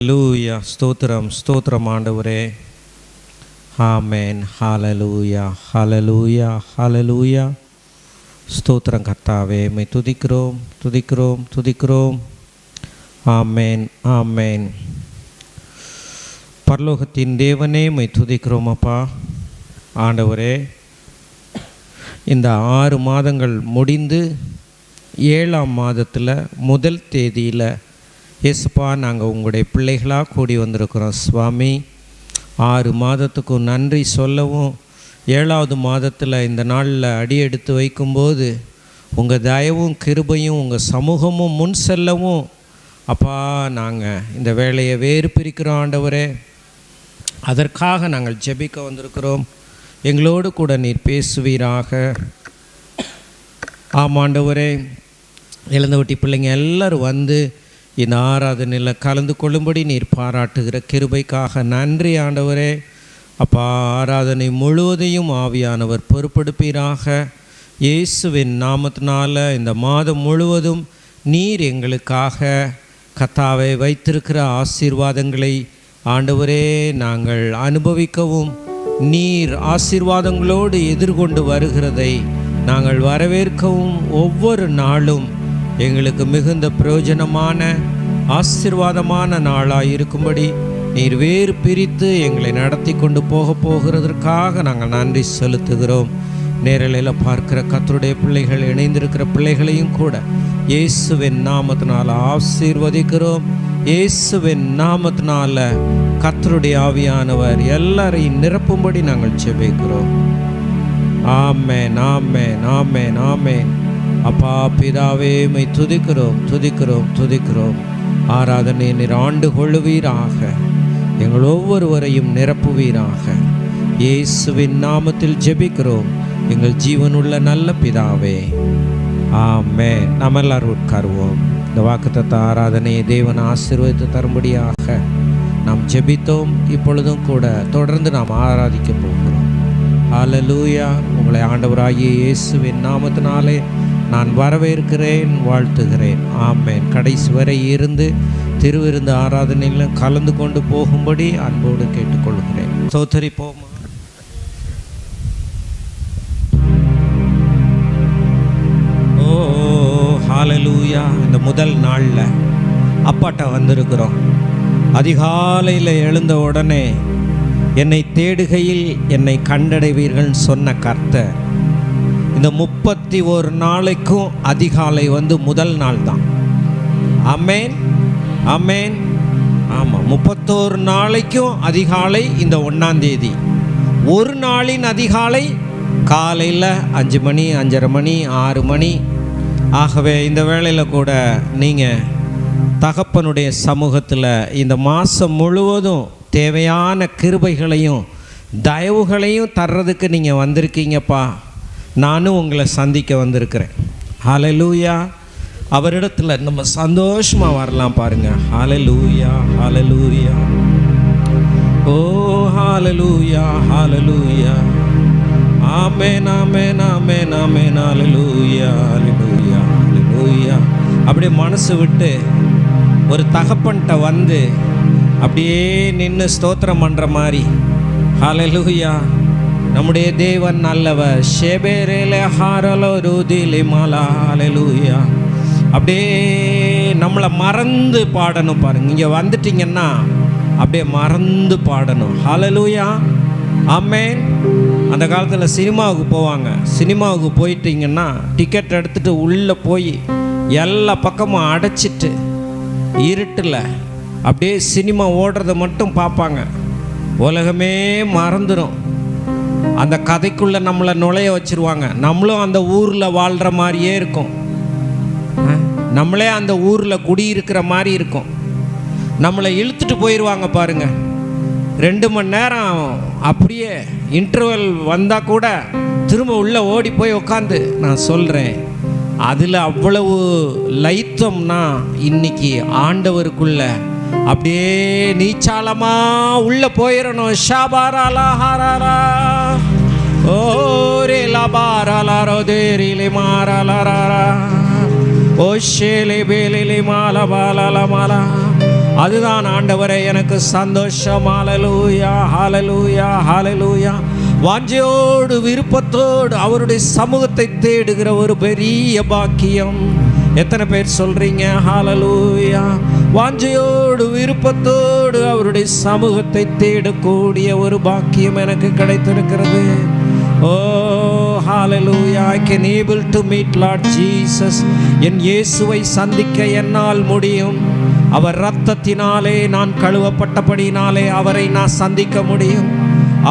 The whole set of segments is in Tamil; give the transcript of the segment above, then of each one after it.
ஹல்லேலூயா. ஸ்தோத்திரம் ஸ்தோத்திரம் ஆண்டவரே. ஆமென். ஹல்லேலூயா ஹல்லேலூயா ஹல்லேலூயா. ஸ்தோத்திரம் கர்த்தாவே, மை துதிக்கிறோம் துதிக்கிறோம் துதிக்கிறோம். ஆமென் ஆமென். பரலோகத்தின் தேவனே, மை துதிக்கிறோம் அப்பா. ஆண்டவரே, இந்த 6 மாதங்கள் முடிந்து 7ஆம் மாதத்தில் முதல் தேதியில் இயேசுப்பா, நாங்கள் உங்களுடைய பிள்ளைகளாக கூடி வந்திருக்கிறோம் சுவாமி. 6 மாதத்துக்கும் நன்றி சொல்லவும், 7ஆவது மாதத்தில் இந்த நாளில் அடி எடுத்து வைக்கும்போது உங்கள் தயவும் கிருபையும் உங்கள் சமூகமும் முன் செல்லவும் அப்பா, நாங்கள் இந்த வேலையை வேறு பிரிக்கிறோம் ஆண்டவரே. அதற்காக நாங்கள் ஜெபிக்க வந்திருக்கிறோம். எங்களோடு கூட நீர் பேசுவீராக. ஆமாண்டவரே, இழந்தவட்டி பிள்ளைங்க எல்லோரும் வந்து இந்த ஆராதனையில் கலந்து கொள்ளும்படி நீர் பாராட்டுகிற கிருபைக்காக நன்றி ஆண்டவரே. அப்பா, ஆராதனை முழுவதையும் ஆவியானவர் பொறுப்பெடுப்பீராக. இயேசுவின் நாமத்தினால இந்த மாதம் முழுவதும் நீர் எங்களுக்காக கர்த்தாவை வைத்திருக்கிற ஆசீர்வாதங்களை ஆண்டவரே நாங்கள் அனுபவிக்கவும், நீர் ஆசீர்வாதங்களோடு எதிர்கொண்டு வருகிறதை நாங்கள் வரவேற்கவும், ஒவ்வொரு நாளும் எங்களுக்கு மிகுந்த பிரயோஜனமான ஆசீர்வாதமான நாளாக இருக்கும்படி நீர் வேறு பிரித்து எங்களை நடத்தி கொண்டு போகிறதற்காக நாங்கள் நன்றி செலுத்துகிறோம். நேரலையில் பார்க்கிற கர்த்தருடைய பிள்ளைகள், இணைந்திருக்கிற பிள்ளைகளையும் கூட இயேசுவின் நாமத்தினால் ஆசீர்வதிக்கிறோம். இயேசுவின் நாமத்தினால கர்த்தருடைய ஆவியானவர் எல்லாரையும் நிரப்பும்படி நாங்கள் ஜெபிக்கிறோம். ஆமென் ஆமென் ஆமென் ஆமென். அப்பா பிதாவே, மை துதிக்கிறோம் துதிக்கிறோம் துதிக்கிறோம். ஆராதனை நீர் ஆண்டு கொள்ளுவீராக, எங்கள் ஒவ்வொருவரையும் நிரப்புவீராக. இயேசுவின் நாமத்தில் ஜெபிக்கிறோம் எங்கள் ஜீவனுள்ள நல்ல பிதாவே, ஆமென். நம்ம எல்லாரும் உட்காருவோம். இந்த வாக்குத்தத்த ஆராதனையை தேவன் ஆசீர்வதித்து தரும்படியாக நாம் ஜெபித்தோம். இப்பொழுதும் கூட தொடர்ந்து நாம் ஆராதிக்க போகிறோம். ஹல்லேலூயா. உங்களை ஆண்டவராகிய இயேசுவின் நாமத்தினாலே நான் வரவேற்கிறேன், வாழ்த்துகிறேன். ஆமென். கடைசி வரை இருந்து திருவிருந்து ஆராதனையில் கலந்து கொண்டு போகும்படி அன்போடு கேட்டுக்கொள்கிறேன். ஸ்தோத்திரிப்போம். ஓ ஹல்லேலூயா. இந்த முதல் நாளில் அப்பாட்ட வந்திருக்கிறோம். அதிகாலையில் எழுந்த உடனே என்னை தேடுகையில் என்னை கண்டடைவீர்கள் சொன்ன கர்த்தர் இந்த 31 நாளைக்கும் அதிகாலை முதல் நாள் தான். ஆமென் ஆமென். ஆமாம், 31 நாளைக்கும் அதிகாலை இந்த 1ஆம் தேதி. ஒரு நாளின் அதிகாலை காலையில் 5 மணி 5:30 மணி 6 மணி. ஆகவே இந்த வேளையில் கூட நீங்கள் தகப்பனுடைய சமூகத்தில் இந்த மாதம் முழுவதும் தேவையான கிருபைகளையும் தயவுகளையும் தர்றதுக்கு நீங்கள் வந்திருக்கீங்கப்பா. நானும் உங்களை சந்திக்க வந்திருக்கிறேன். ஹல்லேலூயா. அவரிடத்துல நம்ம சந்தோஷமாக வரலாம் பாருங்கள். ஹல்லேலூயா ஹல்லேலூயா. ஓ ஹல்லேலூயா ஹல்லேலூயா. ஆமென் ஆமென் ஆமென் ஆமென். ஹல்லேலூயா ஹல்லேலூயா ஹல்லேலூயா. அப்படியே மனசு விட்டு ஒரு தகப்பன்கிட்ட வந்து அப்படியே நின்று ஸ்தோத்திரம் பண்ணுற மாதிரி. ஹல்லேலூயா. நம்முடைய தேவன் நல்லவர். ஷேபேரேலே ஹாரலோ ருதிலி மாலா. ஹல்லேலூயா. அப்படியே நம்மளை மறந்து பாடணும் பாருங்க. இங்கே வந்துட்டிங்கன்னா அப்படியே மறந்து பாடணும். ஹல்லேலூயா. ஆமென். அந்த காலத்தில் சினிமாவுக்கு போவாங்க. சினிமாவுக்கு போயிட்டிங்கன்னா டிக்கெட் எடுத்துகிட்டு உள்ளே போய் எல்லா பக்கமும் அடைச்சிட்டு இருட்டில் அப்படியே சினிமா ஓடுறதை மட்டும் பார்ப்பாங்க. உலகமே மறந்துடும். அந்த கதைக்குள்ளே நம்மளை நுழைய வச்சுருவாங்க. நம்மளும் அந்த ஊரில் வாழ்கிற மாதிரியே இருக்கும். நம்மளே அந்த ஊரில் குடியிருக்கிற மாதிரி இருக்கும். நம்மளை இழுத்துட்டு போயிடுவாங்க பாருங்க. 2 மணி நேரம் அப்படியே இன்டர்வல் வந்தால் கூட திரும்ப உள்ளே ஓடி போய் உட்காந்து நான் சொல்கிறேன். அதில் அவ்வளவு லைத்தம்னா இன்னைக்கு ஆண்டவருக்குள்ள அப்படியே நீச்சாலமா உள்ள போயிடணும். ஷாபாராலா ஹாராரா ஓ ரே லாபாராலா ரோதேரிலே மாராலாரா ஓ ஷேலே பேலே மாலா பாலாலா மாலா. அதுதான் ஆண்டவரே எனக்கு சந்தோஷம். ஹல்லேலூயா, ஹல்லேலூயா, ஹல்லேலூயா. வாஞ்சையோடு விருப்பத்தோடு அவருடைய சமூகத்தை தேடுகிற ஒரு பெரிய பாக்கியம். எத்தனை பேர் சொல்றீங்க ஹல்லேலூயா? வாஞ்சையோடு விருப்பத்தோடு அவருடைய சமூகத்தை தேடக்கூடிய ஒரு பாக்கியம் எனக்கு கிடைத்திருக்கிறது. ஓ ஹல்லேலூயா. I can able to meet Lord Jesus. என் இயேசுவை சந்திக்க என்னால் முடியும். அவர் இரத்தத்தினாலே நான் கழுவப்பட்டபடினாலே அவரை நான் சந்திக்க முடியும்.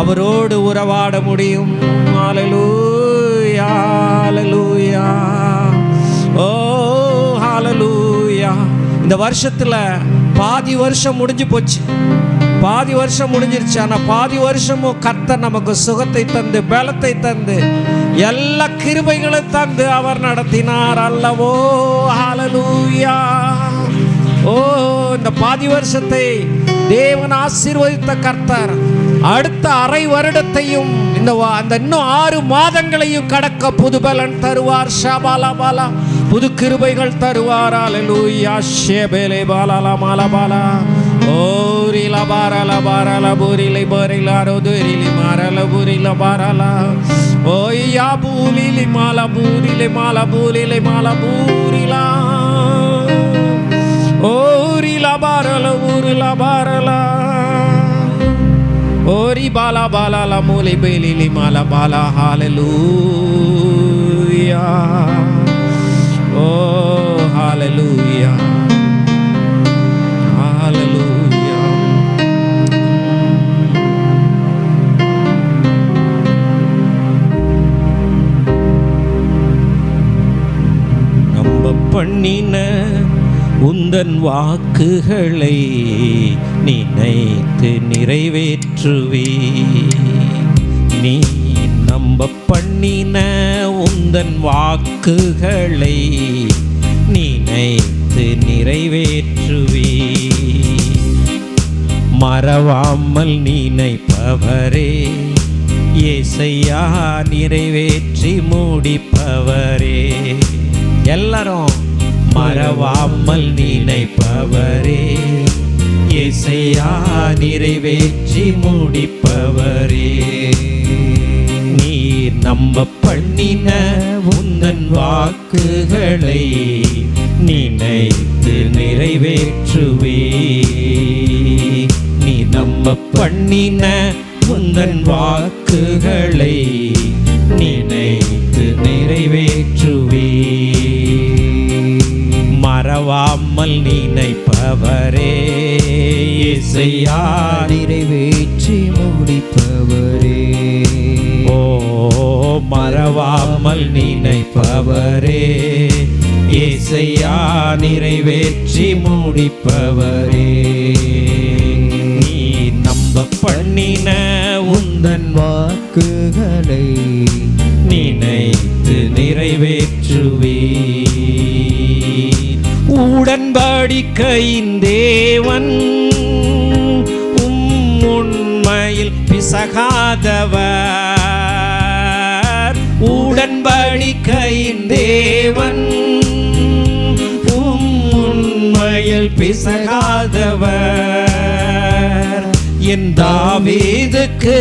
அவரோடு உறவாட முடியும். ஹல்லேலூயா, ஹல்லேலூயா. ஓ ஹல்லேலூயா. இந்த வருஷத்துல பாதி வருஷம் முடிஞ்சு போச்சு. பாதி வருஷம் முடிஞ்சிருச்சு. ஆனால் பாதி வருஷமும் கர்த்தர் நமக்கு சுகத்தை தந்து பலத்தை தந்து எல்லா கிருபைகளை தந்து அவர் நடத்தினார் அல்லவோ. ஹல்லேலூயா. ஓ, இந்த பாதி வருஷத்தை தேவன் ஆசீர்வதித்த கர்த்தர் அடுத்த அரை வருடத்தையும் அந்த இன்னும் 6 மாதங்களையும் கடக்க புது பலன் தருவார். ஷபாலபாலா, புது கிருபைகள் தருவார். ஹல்லேலூயா. ஷேபேலே பாலாலா மாலபாலா ஓரிலா பாரலா பாரலா பூரிலை பரிலா ரோதுரிலி மாரலா பூரிலா பாரலா ஓய்யா பூலிலி மாலா பூரிலை மாலா பூரிலை மாலா பூரிலா ஓரிலா பாரலா ஊரிலா பாரலா ஓரி பாலா பாலாலா மூலை பேலிலி மாலா பாலா. ஹல்லேலூயா. ஓ ஹல்லேலூயா, ஹல்லேலூயா. நம்ப பண்ணின உந்தன் வாக்குகளை நினைத்து நிறைவேற்றுவே. நீ நம்ப பண்ணின உந்தன் வாக்குகளை நினைத்து நிறைவேற்றுவே. மறவாமல் நினைப்பவரே இயேசையா, நிறைவேற்றி முடிப்பவரே. எல்லாரும் மறவாமல் நினைப்பவரே இயேசையா, நிறைவேற்றி முடிப்பவரே. நீர் நம்ப பண்ணின உந்தன் வாக்குகளை நினைத்து நிறைவேற்றுவே. நீ நம்ப பண்ணின உந்தன் வாக்குகளை நினைத்து நிறைவேற்றுவே. மறவாமல் நினைப்பவரே இயேசையா, நிறைவேற்றி முடிப்பவரே. ஓ, மறவாமல் நினைப்பவரே இயேசையா, நிறைவேற்றி முடிப்பவரே. நீ நம்ப பண்ணின உந்தன் வாக்குகளை நினைத்து நிறைவேற்றுவே. உடன்படிக்கையின் தேவன் உண்மையில் பிசகாதவர். உடன்படிக்கையின் தேவன் உண்மையில் பிசகாதவர். என் தாவீதுக்கு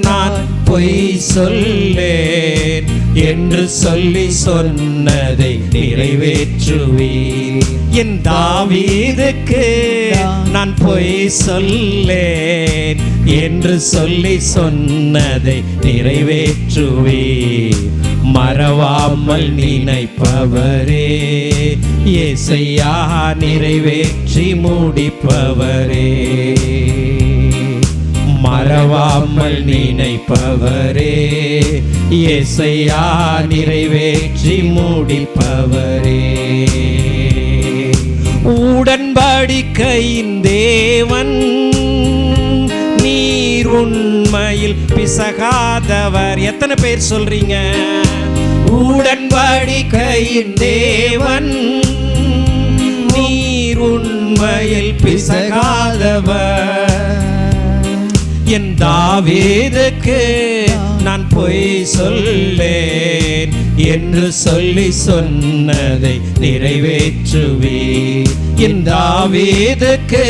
நான் பொய் சொல்லேன் என்று சொல்லி சொன்னதை நிறைவேற்றுவீர். என் தாவீதுக்கு நான் பொய் சொல்லேன் என்று சொல்லி சொன்னதை நிறைவேற்றுவீர். மறவாமல் நினைப்பவரே இயேசையா, நிறைவேற்றி முடிப்பவரே. மறவாமல் நினைப்பவரே இயேசையா, நிறைவேற்றி முடிப்பவரே. உடன்படிக்கையின் தேவன் நீர் உண்மையில் பிசகாதவர். எத்தனை பேர் சொல்றீங்க? உடன்படிக்கையின் தேவன் நீர் உண்மையில் பிசகாதவர். என் தாவீதுக்கு நான் பொய் சொல்லேன் என்று சொல்லி சொன்னதை நிறைவேற்றுவீர். என் தாவீதுக்கு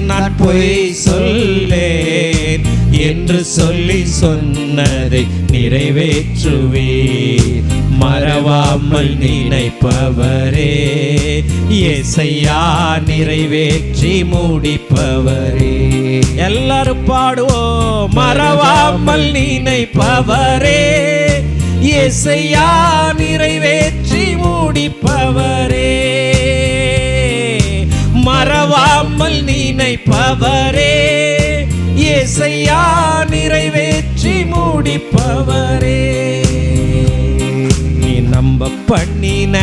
நான் பொய் சொல்லேன் என்று சொல்லி சொன்னதை நிறைவேற்றுவீர். மறவாமல் நினைப்பவரே, இயேசையா நிறைவேற்றி முடிப்பவரே. எல்லாரும் பாடுவோம். மறவாமல் நினைப்பவரே, இயேசையா நிறைவேற்றி முடிப்பவரே. மறவாமல் நினைப்பவரே, இயேசையா நிறைவேற்றி முடிப்பவரே. நீ நம்ப பண்ணின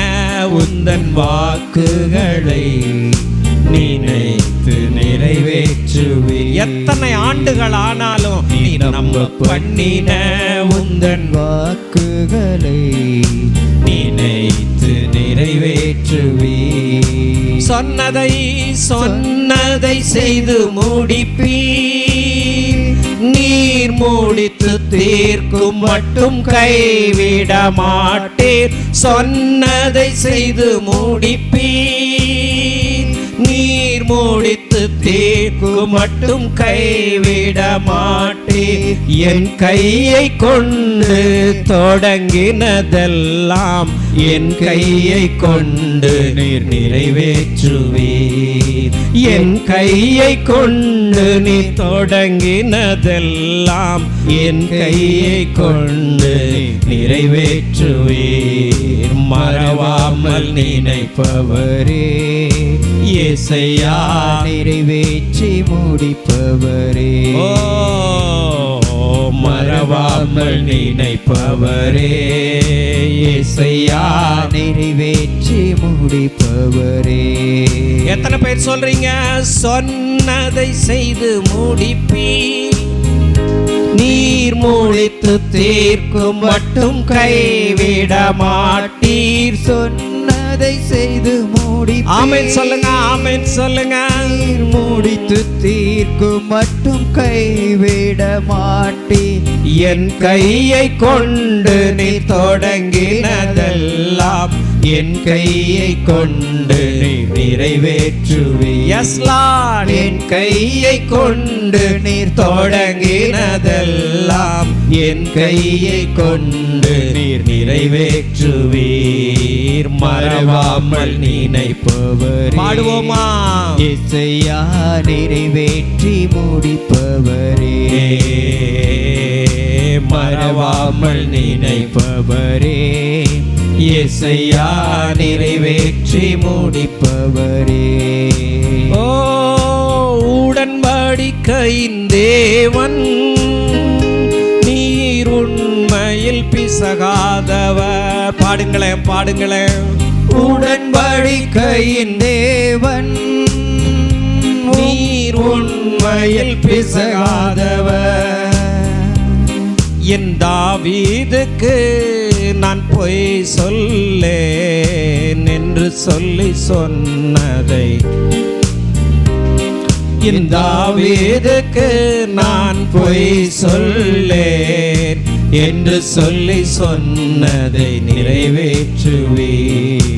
உந்தன் வாக்குகளை நினைத்து நிறைவேற்றுவே. எத்தனை ஆண்டுகள் ஆனாலும் நீ நம்ப பண்ணின உந்தன் வாக்குகளை நினைத்து நிறைவேற்றுவே. சொன்னதை செய்து முடிப்பீர். நீர் முடித்து தீர்க்கும் மட்டும் கைவிட மாட்டீர். சொன்னதை செய்து முடிப்பீர். நீர் முடித்து தீர்க்கும் மட்டும் கைவிட மாட்டீர். என் கையை கொண்டு தொடங்கினதெல்லாம் என் கையை கொண்டு நீர் நிறைவேற்றுவீர். என் கையை கொண்டு நீ தொடங்கினதெல்லாம் என் கையை கொண்டு நிறைவேற்றுவீர். மறவாமல் நினைப்பவரே, இயேசையா நிறைவேற்றி முடிப்பவரே. ஓ மறவாமல் நினைப்பவரே, இயேசையா நிறைவேற்றி முடிப்பவரே. எத்தனை பேர் சொல்றீங்க? சொன்னதை செய்து முடிப்பீர். நீர் முடித்து தீர்க்கும் மட்டும் கைவிட மாட்டீர். சொன்னதை செய்து முடிப்பீர். ஆமென் சொல்லுங்க, ஆமென் சொல்லுங்க. நீர் முடித்து தீர்க்கும் மட்டும் கைவிட மாட்டீர். என் கையை கொண்டு நீ தொடங்கினதெல்லாம் என் கையை கொண்டு நீ நிறைவேற்றுவே. S Lord. என் கையை கொண்டு நீர் தொடங்கினதெல்லாம் என் கையை கொண்டு நீர் நிறைவேற்றுவீர். மறவாமல் நினைப்பவரே. பாடுவோமா? இயேசையா நிறைவேற்றி முடிப்பவரே. மறவாமல் நினைப்பவரே, இயேசையா நிறைவேற்றி முடிப்பவரே. ஓ உடன்படிக்கையின் தேவன், நீர் உண்மையில் பிசகாதவர். பாடுங்களேன், பாடுங்களேன். உடன்படிக்கையின் தேவன், நீர் உண்மையில் பிசகாதவர். என் தாவீதுக்கு நான் பொய் சொல்லேன் என்று சொல்லி சொன்னதை, என் தாவீதுக்கு நான் பொய் சொல்லேன் என்று சொல்லி சொன்னதை நிறைவேற்றுவேன்.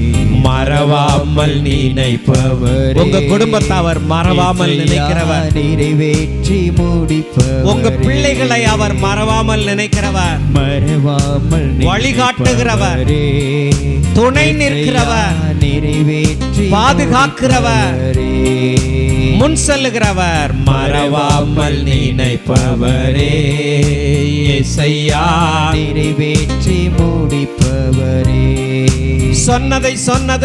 மறவாமல் நினைப்பவர். உங்க குடும்பத்தை அவர் மறவாமல் நினைக்கிறவர். நிறைவேற்றி முடிப்பவர். உங்க பிள்ளைகளை அவர் மறவாமல் நினைக்கிறவர். மறவாமல் வழிகாட்டுகிறவர், துணை நிற்கிறவர், நிறைவேற்றி பாதுகாக்கிறவர், முன் செல்லுகிறவர். மறவாமல் நினைப்பவரே, இயேசையா நிறைவேற்றி முடிப்பவரே. சொன்னதை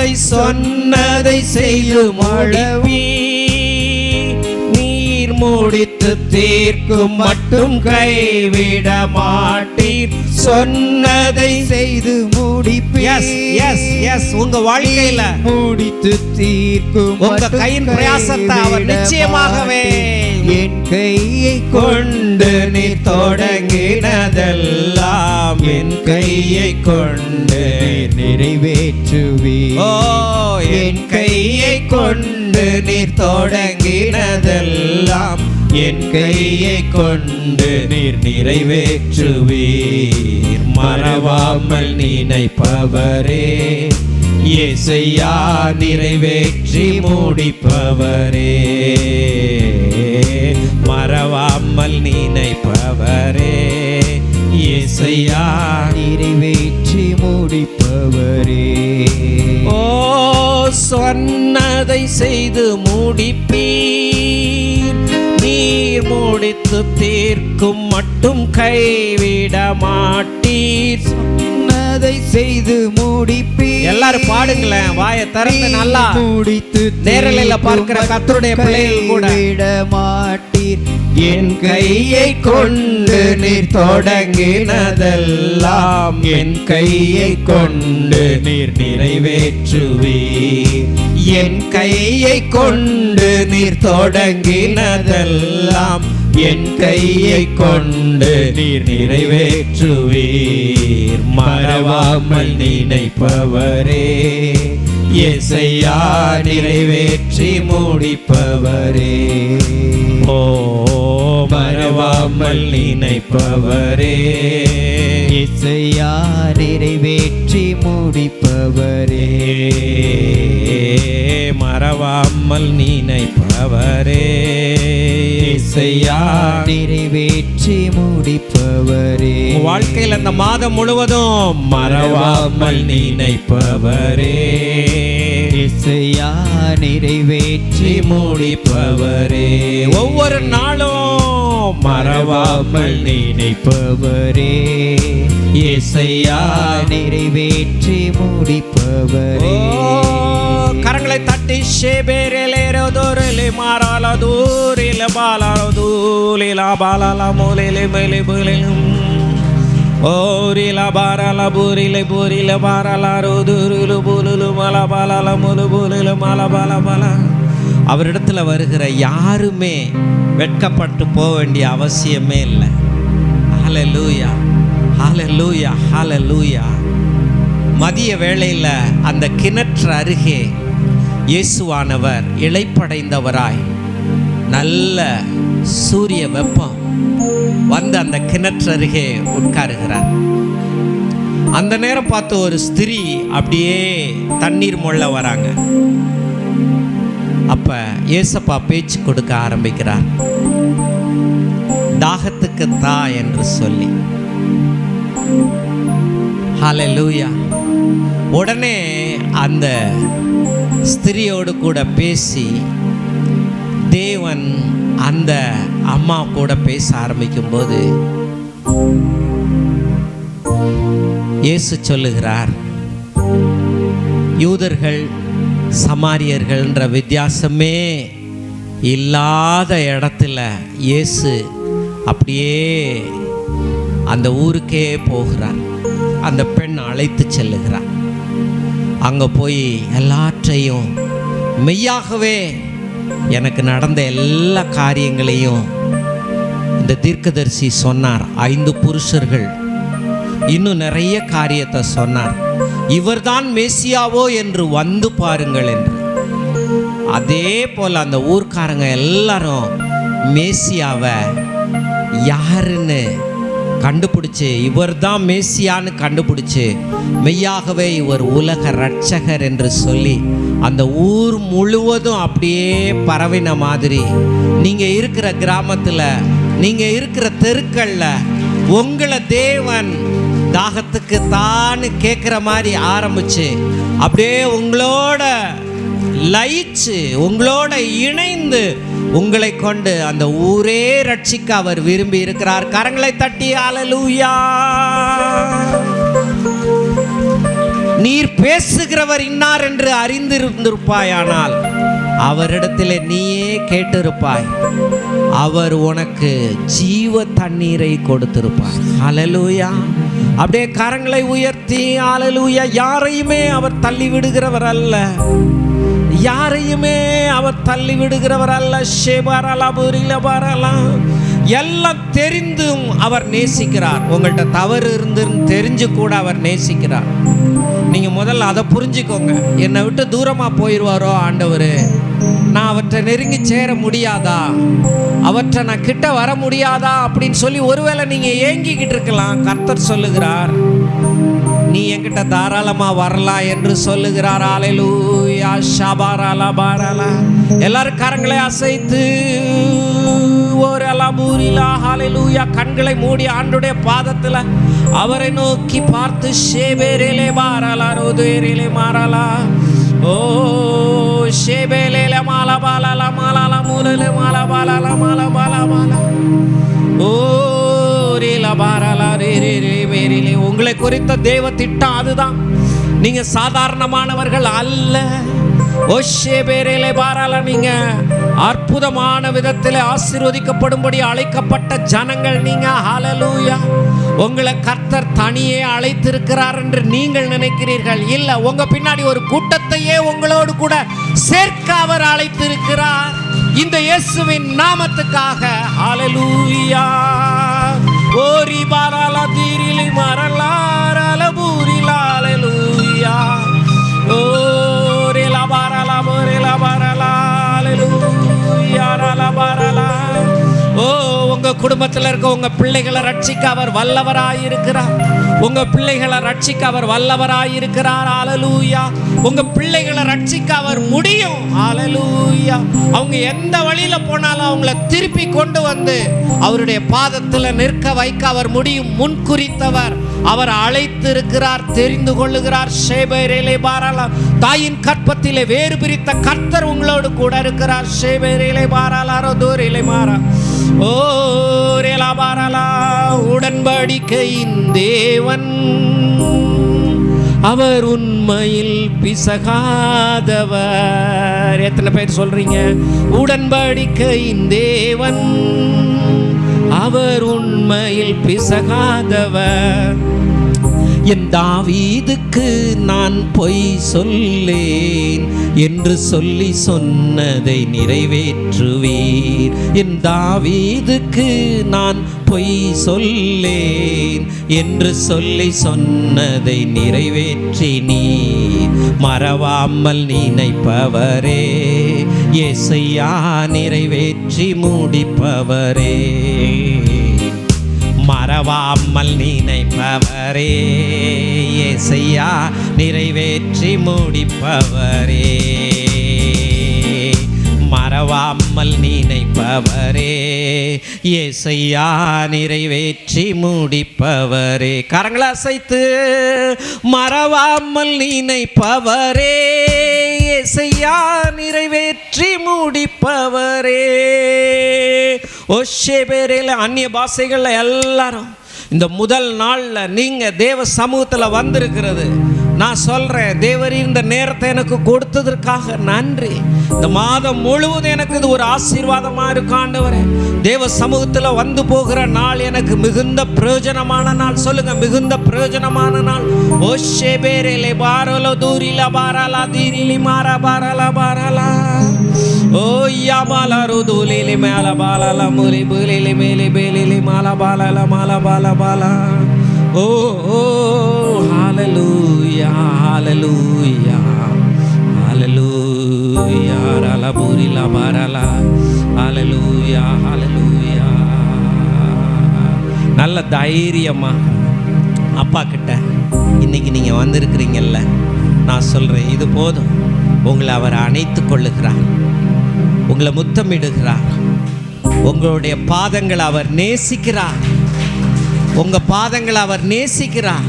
செய்து முடிப்பீர். நீர் முடித்து தீர்க்கும் மட்டும் கைவிட மாட்டீர். சொன்னதை செய்து முடிப்பீர். S S S. உங்க வாழ்க்கையில முடித்து தீர்க்கும் உங்க கையின் பிரயாசத்தை அவர் நிச்சயமாகவே என் கையை கொண்டு நீ தொடங்கினதெல்லாம் என் கையை கொண்டு நிறைவேற்றுவீர். ஓ என் கையை கொண்டு நீ தொடங்கினதெல்லாம் என் கையை கொண்டு நீர் நிறைவேற்றுவீர். மறவாமல் நினைப்பவரே, இயேசையா நிறைவேற்றி முடிப்பவரே, மறவாமல் நினைப்பவரே, இயேசையா நிறைவேற்றி முடிப்பவரே. ஓ சொன்னதை செய்து முடிப்பீர், நீர் முடித்து தீர்க்கும் மட்டும் கைவிட மாட்டீர். சொன்னதை செய்து முடிப்பீர். எல்லாரும் பாடுங்களேன், வாயை திறந்து நல்லா. முடித்து நேரலையில பார்க்கிற கர்த்தருடைய பிள்ளைகள் கூட விட மாட்டீர். என் கையை கொண்டு நீர் தொடங்கினதெல்லாம் என் கையை கொண்டு நீர் நிறைவேற்றுவீர். என் கையை கொண்டு நீர் தொடங்கினதெல்லாம் என் கையை கொண்டு நீர் நிறைவேற்றுவீர். மறவாமல் நினைப்பவரே, இயேசையா நிறைவேற்றி முடிப்பவரே. ஓ மறவாமல் நினைப்பவரே, இயேசையா நிறைவேற்றி முடிப்பவரே. மறவாமல் நினைப்பவரே, இயேசையா நிறைவேற்றி முடிப்பவரே. வாழ்க்கையில் அந்த மாதம் முழுவதும் மறவாமல் நினைப்பவரே, இயேசையா நிறைவேற்றி முடிப்பவரே. ஒவ்வொரு நாளும் மறவாமல் நினைப்பவரே, இயேசையா நிறைவேற்றி முடிப்பவரே. கரங்களை தட்டி ஷேபேரேலேரோ தோரலே மாரால தூரில பாலால தூலில பாலால மூலிலே மேலே புலிலும் ஓரில பாரால பூரில பூரில பாரால ரோதுருலு புலுலு மல பாலால முலு புலில மல பால பால. அவரிடத்துல வருகிற யாருமே வெட்கப்பட்டு போக வேண்டிய அவசியமே இல்லை. ஹல்லேலூயா, ஹல்லேலூயா, ஹல்லேலூயா. மதிய வேளையில் அந்த கிணற்று அருகே இயேசுவானவர் இளைப்படைந்தவராய், நல்ல சூரிய வெப்பம் வந்து அந்த கிணற்று அருகே உட்காருகிறார். அந்த நேரம் பார்த்து ஒரு ஸ்திரீ அப்படியே தண்ணீர் மொள்ள வராங்க. அப்ப ஏசப்பா பேச்சு கொடுக்க ஆரம்பிக்கிறார், தாகத்துக்கு தா என்று சொல்லி. ஹல்லேலூயா. உடனே அந்த ஸ்திரியோடு கூட பேசி தேவன் அந்த அம்மா கூட பேச ஆரம்பிக்கும்போது இயேசு சொல்லுகிறார், யூதர்கள் சமாரியர்கள்ன்ற வித்தியாசமே இல்லாத இடத்துல இயேசு அப்படியே அந்த ஊருக்கே போகிறார். அந்த பெண் அழைத்து செல்லுகிறார். அங்கே போய் எல்லாற்றையும் மெய்யாகவே எனக்கு நடந்த எல்லா காரியங்களையும் இந்த தீர்க்கதரிசி சொன்னார். 5 புருஷர்கள் இன்னும் நிறைய காரியத்தை சொன்னார். இவர்தான் மேசியாவோ என்று வந்து பாருங்கள் என்று. அதே போல் அந்த ஊர்க்காரங்க எல்லாரும் மேசியாவை யாருன்னு கண்டுபிடிச்சு, இவர் தான் மேசியான்னு கண்டுபிடிச்சு, மெய்யாகவே இவர் உலக இரட்சகர் என்று சொல்லி அந்த ஊர் முழுவதும் அப்படியே பரவின மாதிரி நீங்கள் இருக்கிற கிராமத்தில், நீங்கள் இருக்கிற தெருக்களில் உங்களை தேவன் தாகத்துக்கு தான்னு கேட்குற மாதிரி ஆரம்பிச்சு அப்படியே உங்களோட லயிச்சு, உங்களோட இணைந்து உங்களை கொண்டு அந்த ஊரே ரட்சிக்க அவர் விரும்பி இருக்கிறார். கரங்களை தட்டி ஹல்லேலூயா. நீர் பேசுகிறவர் இன்னார் என்று அறிந்திருந்திருப்பாயானால் அவரிடத்திலே நீயே கேட்டிருப்பாய், அவர் உனக்கு ஜீவ தண்ணீரை கொடுத்திருப்பார். ஹல்லேலூயா. அப்படியே கரங்களை உயர்த்தி ஹல்லேலூயா. யாரையுமே அவர் தள்ளி விடுகிறவர் அல்ல, யாரையுமே அவர் தள்ளி விடுகிறவர் அல்ல. எல்லாம் தெரிந்தும் அவர் நேசிக்கிறார். உங்கள்கிட்ட தவறு இருந்து தெரிஞ்சு கூட அவர் நேசிக்கிறார். நீங்க முதல்ல அதை புரிஞ்சுக்கோங்க. என்னை விட்டு தூரமா போயிடுவாரோ ஆண்டவர், நான் அவற்றை நெருங்கி சேர முடியாதா, அவற்றை நான் கிட்ட வர முடியாதா அப்படின்னு சொல்லி ஒருவேளை நீங்க ஏங்கிக்கிட்டு இருக்கலாம். கர்த்தர் சொல்லுகிறார், நீ என்கிட்ட தாராளமா வரலாம் என்று சொல்லுகிறார். ஹல்லேலூயா. ஷபாராலா பாராலா. எல்லாரும் கரங்களை அசைத்து ஒரு அலபூரிலா. ஹல்லேலூயா. கண்களை மூடி ஆண்டுடைய பாதத்துல அவரை நோக்கி பார்த்து ஷேபேரேலே பாராலா ரோதேரேலே மாராலா. ஓ ஷேபேலேல மாலா பாலாலா மாலாலா மூலலே மாலா பாலாலா மாலா பாலா பாலா. ஓ ரேலா பாராலா ரே ரே ரே மேரிலே. உங்களை குறித்த தேவ திட்டம் அதுதான். நீங்க சாதாரணமானவர்கள் அல்ல. ஓஷேபேரேலே பாராலா. நீங்க அற்புதமான விதத்தில் ஆசீர்வதிக்கப்படும்படி அழைக்கப்பட்ட ஜனங்கள் நீங்க. ஹல்லேலூயா. உங்களை கர்த்தர் தனியே அழைத்திருக்கிறார் என்று நீங்கள் நினைக்கிறீர்கள். இல்ல, உங்க பின்னாடி ஒரு கூட்டத்தையே உங்களோடு கூட சேர்க்க அவர் அழைத்திருக்கிறார் இந்த இயேசுவின் நாமத்துக்காக. ஹல்லேலூயா. ஓரி பாராலா தீரிலி மரலாரல பூரிலா. ஹல்லேலூயா. ஓரி லா பாராலா போரிலா பாராலா. ஹல்லேலூயா. ரலா பாராலா. ஓ, உங்க குடும்பத்தில் இருக்க உங்க பிள்ளைகளை ரட்சிக்க அவர் வல்லவராயிருக்கிறார். உங்க பிள்ளைகளை ரட்சிக்க அவர் வல்லவராயிருக்கிறார். ஹல்லேலூயா. உங்க பிள்ளைகளை ரட்சிக்க அவர் முடியும். ஹல்லேலூயா. அவங்க எந்த வழியில போனாலும் அவங்கள திருப்பி கொண்டு வந்து அவருடைய பாதத்துல நிற்க வைக்க அவர் முடியும். முன்குறித்தவர். அவர் அழைத்து இருக்கிறார், தெரிந்து கொள்ளுகிறார். ஷேபேரேலே பாராலா. தாயின் கற்பத்திலே வேறு பிரித்த கர்த்தர் உங்களோடு கூட இருக்கிறார். ஷேபேரேலே பாராலா ரோதோரேலே மாரா. ஓ ரேலா பாராலா. உடன்படிக்கையின் தேவன் அவர் உண்மையில் பிசகாதவர். எத்தனை பேர் சொல்றீங்க? உடன்படிக்கையின் தேவன் அவர் உண்மையில் பிசகாதவர். என் தாவீதுக்கு நான் பொய் சொல்லேன் என்று சொல்லி சொன்னதை நிறைவேற்றுவீர். என் தாவீதுக்கு நான் பொய் சொல்லேன் என்று சொல்லி சொன்னதை நிறைவேற்றி நீர் மறவாமல் நினைப்பவரே. இயேசையா நிறைவேற்றி முடிப்பவரே. மறவாமல் நினைப்பவரே. இயேசையா நிறைவேற்றி முடிப்பவரே. மறவாமல் நினைப்பவரே. இயேசையா நிறைவேற்றி முடிப்பவரே. கரங்களை அசைத்து மறவாமல் நினைப்பவரே. இயேசையா நிறைவேற்றி முடிப்பவரே. ஓஷேபேரேல. அந்நிய பாஷைகள்ல எல்லாரும் இந்த முதல் நாள்ல நீங்க தேவ சமூகத்துல வந்திருக்கிறது நான் சொல்றேன். தேவர் இந்த நேரத்தை எனக்கு கொடுத்ததற்காக நன்றி. இந்த மாதம் முழுவதும் எனக்கு இது ஒரு ஆசீர்வாதமா இருக்கு ஆண்டவரே. தேவ சமூகத்துல வந்து போகிற நாள் எனக்கு மிகுந்த பிரயோஜனமான நாள். சொல்லுங்க, மிகுந்த பிரயோஜனமான நாள். ஓஷேபேரேலே பாரலோ தூரிலா பாராலா தீரிலி மாரா பாராலா பாராலா. ஓ யாபாலா ருதுலிலி மேலா பாலாலா முலி புலிலி மேலி பேலிலி மாலா பாலாலா மாலா பாலா பாலா. ஓ ஓ ஹல்லேலூயா. ஹல்லேலூயா. ஹல்லேலூயா. ரலா புரிலா பாராலா. ஹல்லேலூயா. ஹல்லேலூயா. நல்ல தைரியமா அப்பா கிட்ட இன்னைக்கு நீங்க வந்திருக்கிறீங்கல்ல, நான் சொல்றேன் இது போதும். உங்களை அவர் அணைத்து கொள்ளுகிறார், உங்களை முத்தமிடுகிறார். உங்களுடைய பாதங்களை அவர் நேசிக்கிறார். உங்க பாதங்களை அவர் நேசிக்கிறார்.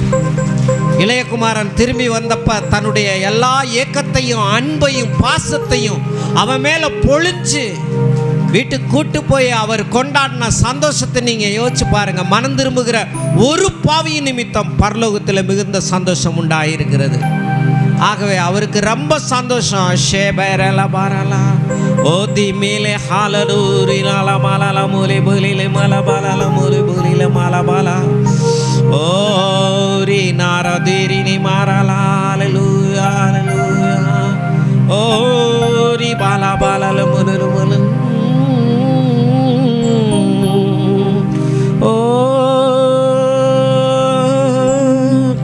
இளையகுமாரன் திரும்பி வந்தப்ப தன்னுடைய எல்லா ஏக்கத்தையும் அன்பையும் பாசத்தையும் அவன் மேல பொழிச்சு வீட்டுக்கு கூட்டு போய் அவர் கொண்டாடின சந்தோஷத்தை நீங்க யோசிச்சு பாருங்க. மனம் திரும்புகிற ஒரு பாவியின் நிமித்தம் பரலோகத்தில் மிகுந்த சந்தோஷம் உண்டாயிருக்கிறது. ஆகவே அவருக்கு ரொம்ப சந்தோஷம். ஷேபேரலா பாரலா ஓதி மேலே ஹாலலூரிலால மாலால மூலி புலிலே மாலா பாலால மூலி புலிலே மாலா பாலா. ஓரி நாரதீரினி மாரலா. ஹல்லேலூயா. ஹல்லேலூயா. ஓரி பாலா பாலால முலு முலு. ஓ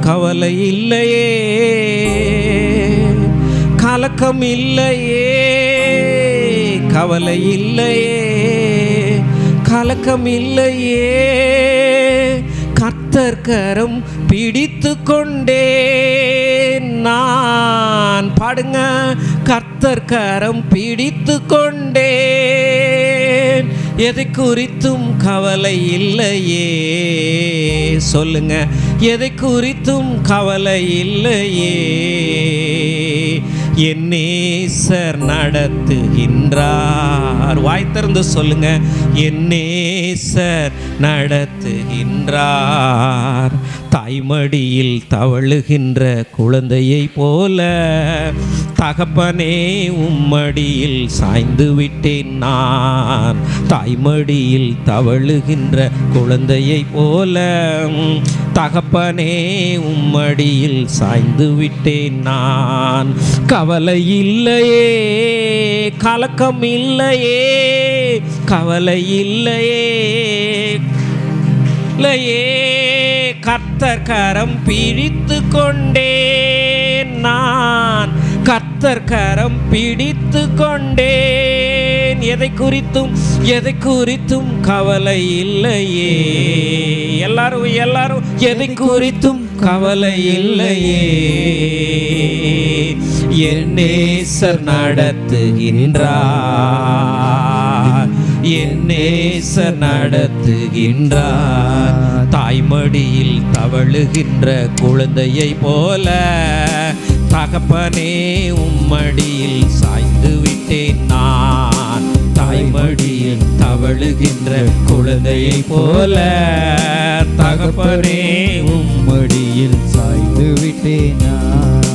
கவலை இல்லையே, கலக்கம் இல்லையே, கவலை இல்லையே, கலக்கம் இல்லையே. கர்த்தர் கரம் பிடித்து கொண்டேன் நான். பாடுங்க. கர்த்தர் கரம் பிடித்து கொண்டேன், எதை குறித்தும் கவலை இல்லையே. சொல்லுங்க. எதை குறித்தும் கவலை இல்லையே. என் நேசர் நடத்துகின்றார். வாய் திறந்து சொல்லுங்க. என் நேசர் நடத்துகின்றார். தாய்மடியில் தவழுகின்ற குழந்தையை போல தகப்பனே உம்மடியில் சாய்ந்து விட்டேன் நான். தாய்மடியில் தவழுகின்ற குழந்தையை போல தகப்பனே உம்மடியில் சாய்ந்து விட்டேன் நான். கவலை இல்லையே, கலக்கம் இல்லையே, கவலை இல்லையே இல்லையே. கர்த்தர் கரம் பிடித்து கொண்டேன் நான். கர்த்தர் கரம் பிடித்து கொண்டேன், எதை குறித்தும் கவலை இல்லையே. எல்லாரும் எதை குறித்தும் கவலை இல்லையே. என் நேசர் நடத்துகின்றார், என் நேசர் நடத்துகின்றார். தாய்மடியில் தவழுகின்ற குழந்தையை போல தகப்பனே உம்மடியில் சாய்ந்து விட்டேன் நான். தாய்மடியில் தவழுகின்ற குழந்தையை போல தகப்பனே உம்மடியில் சாய்ந்து விட்டேன் நான்.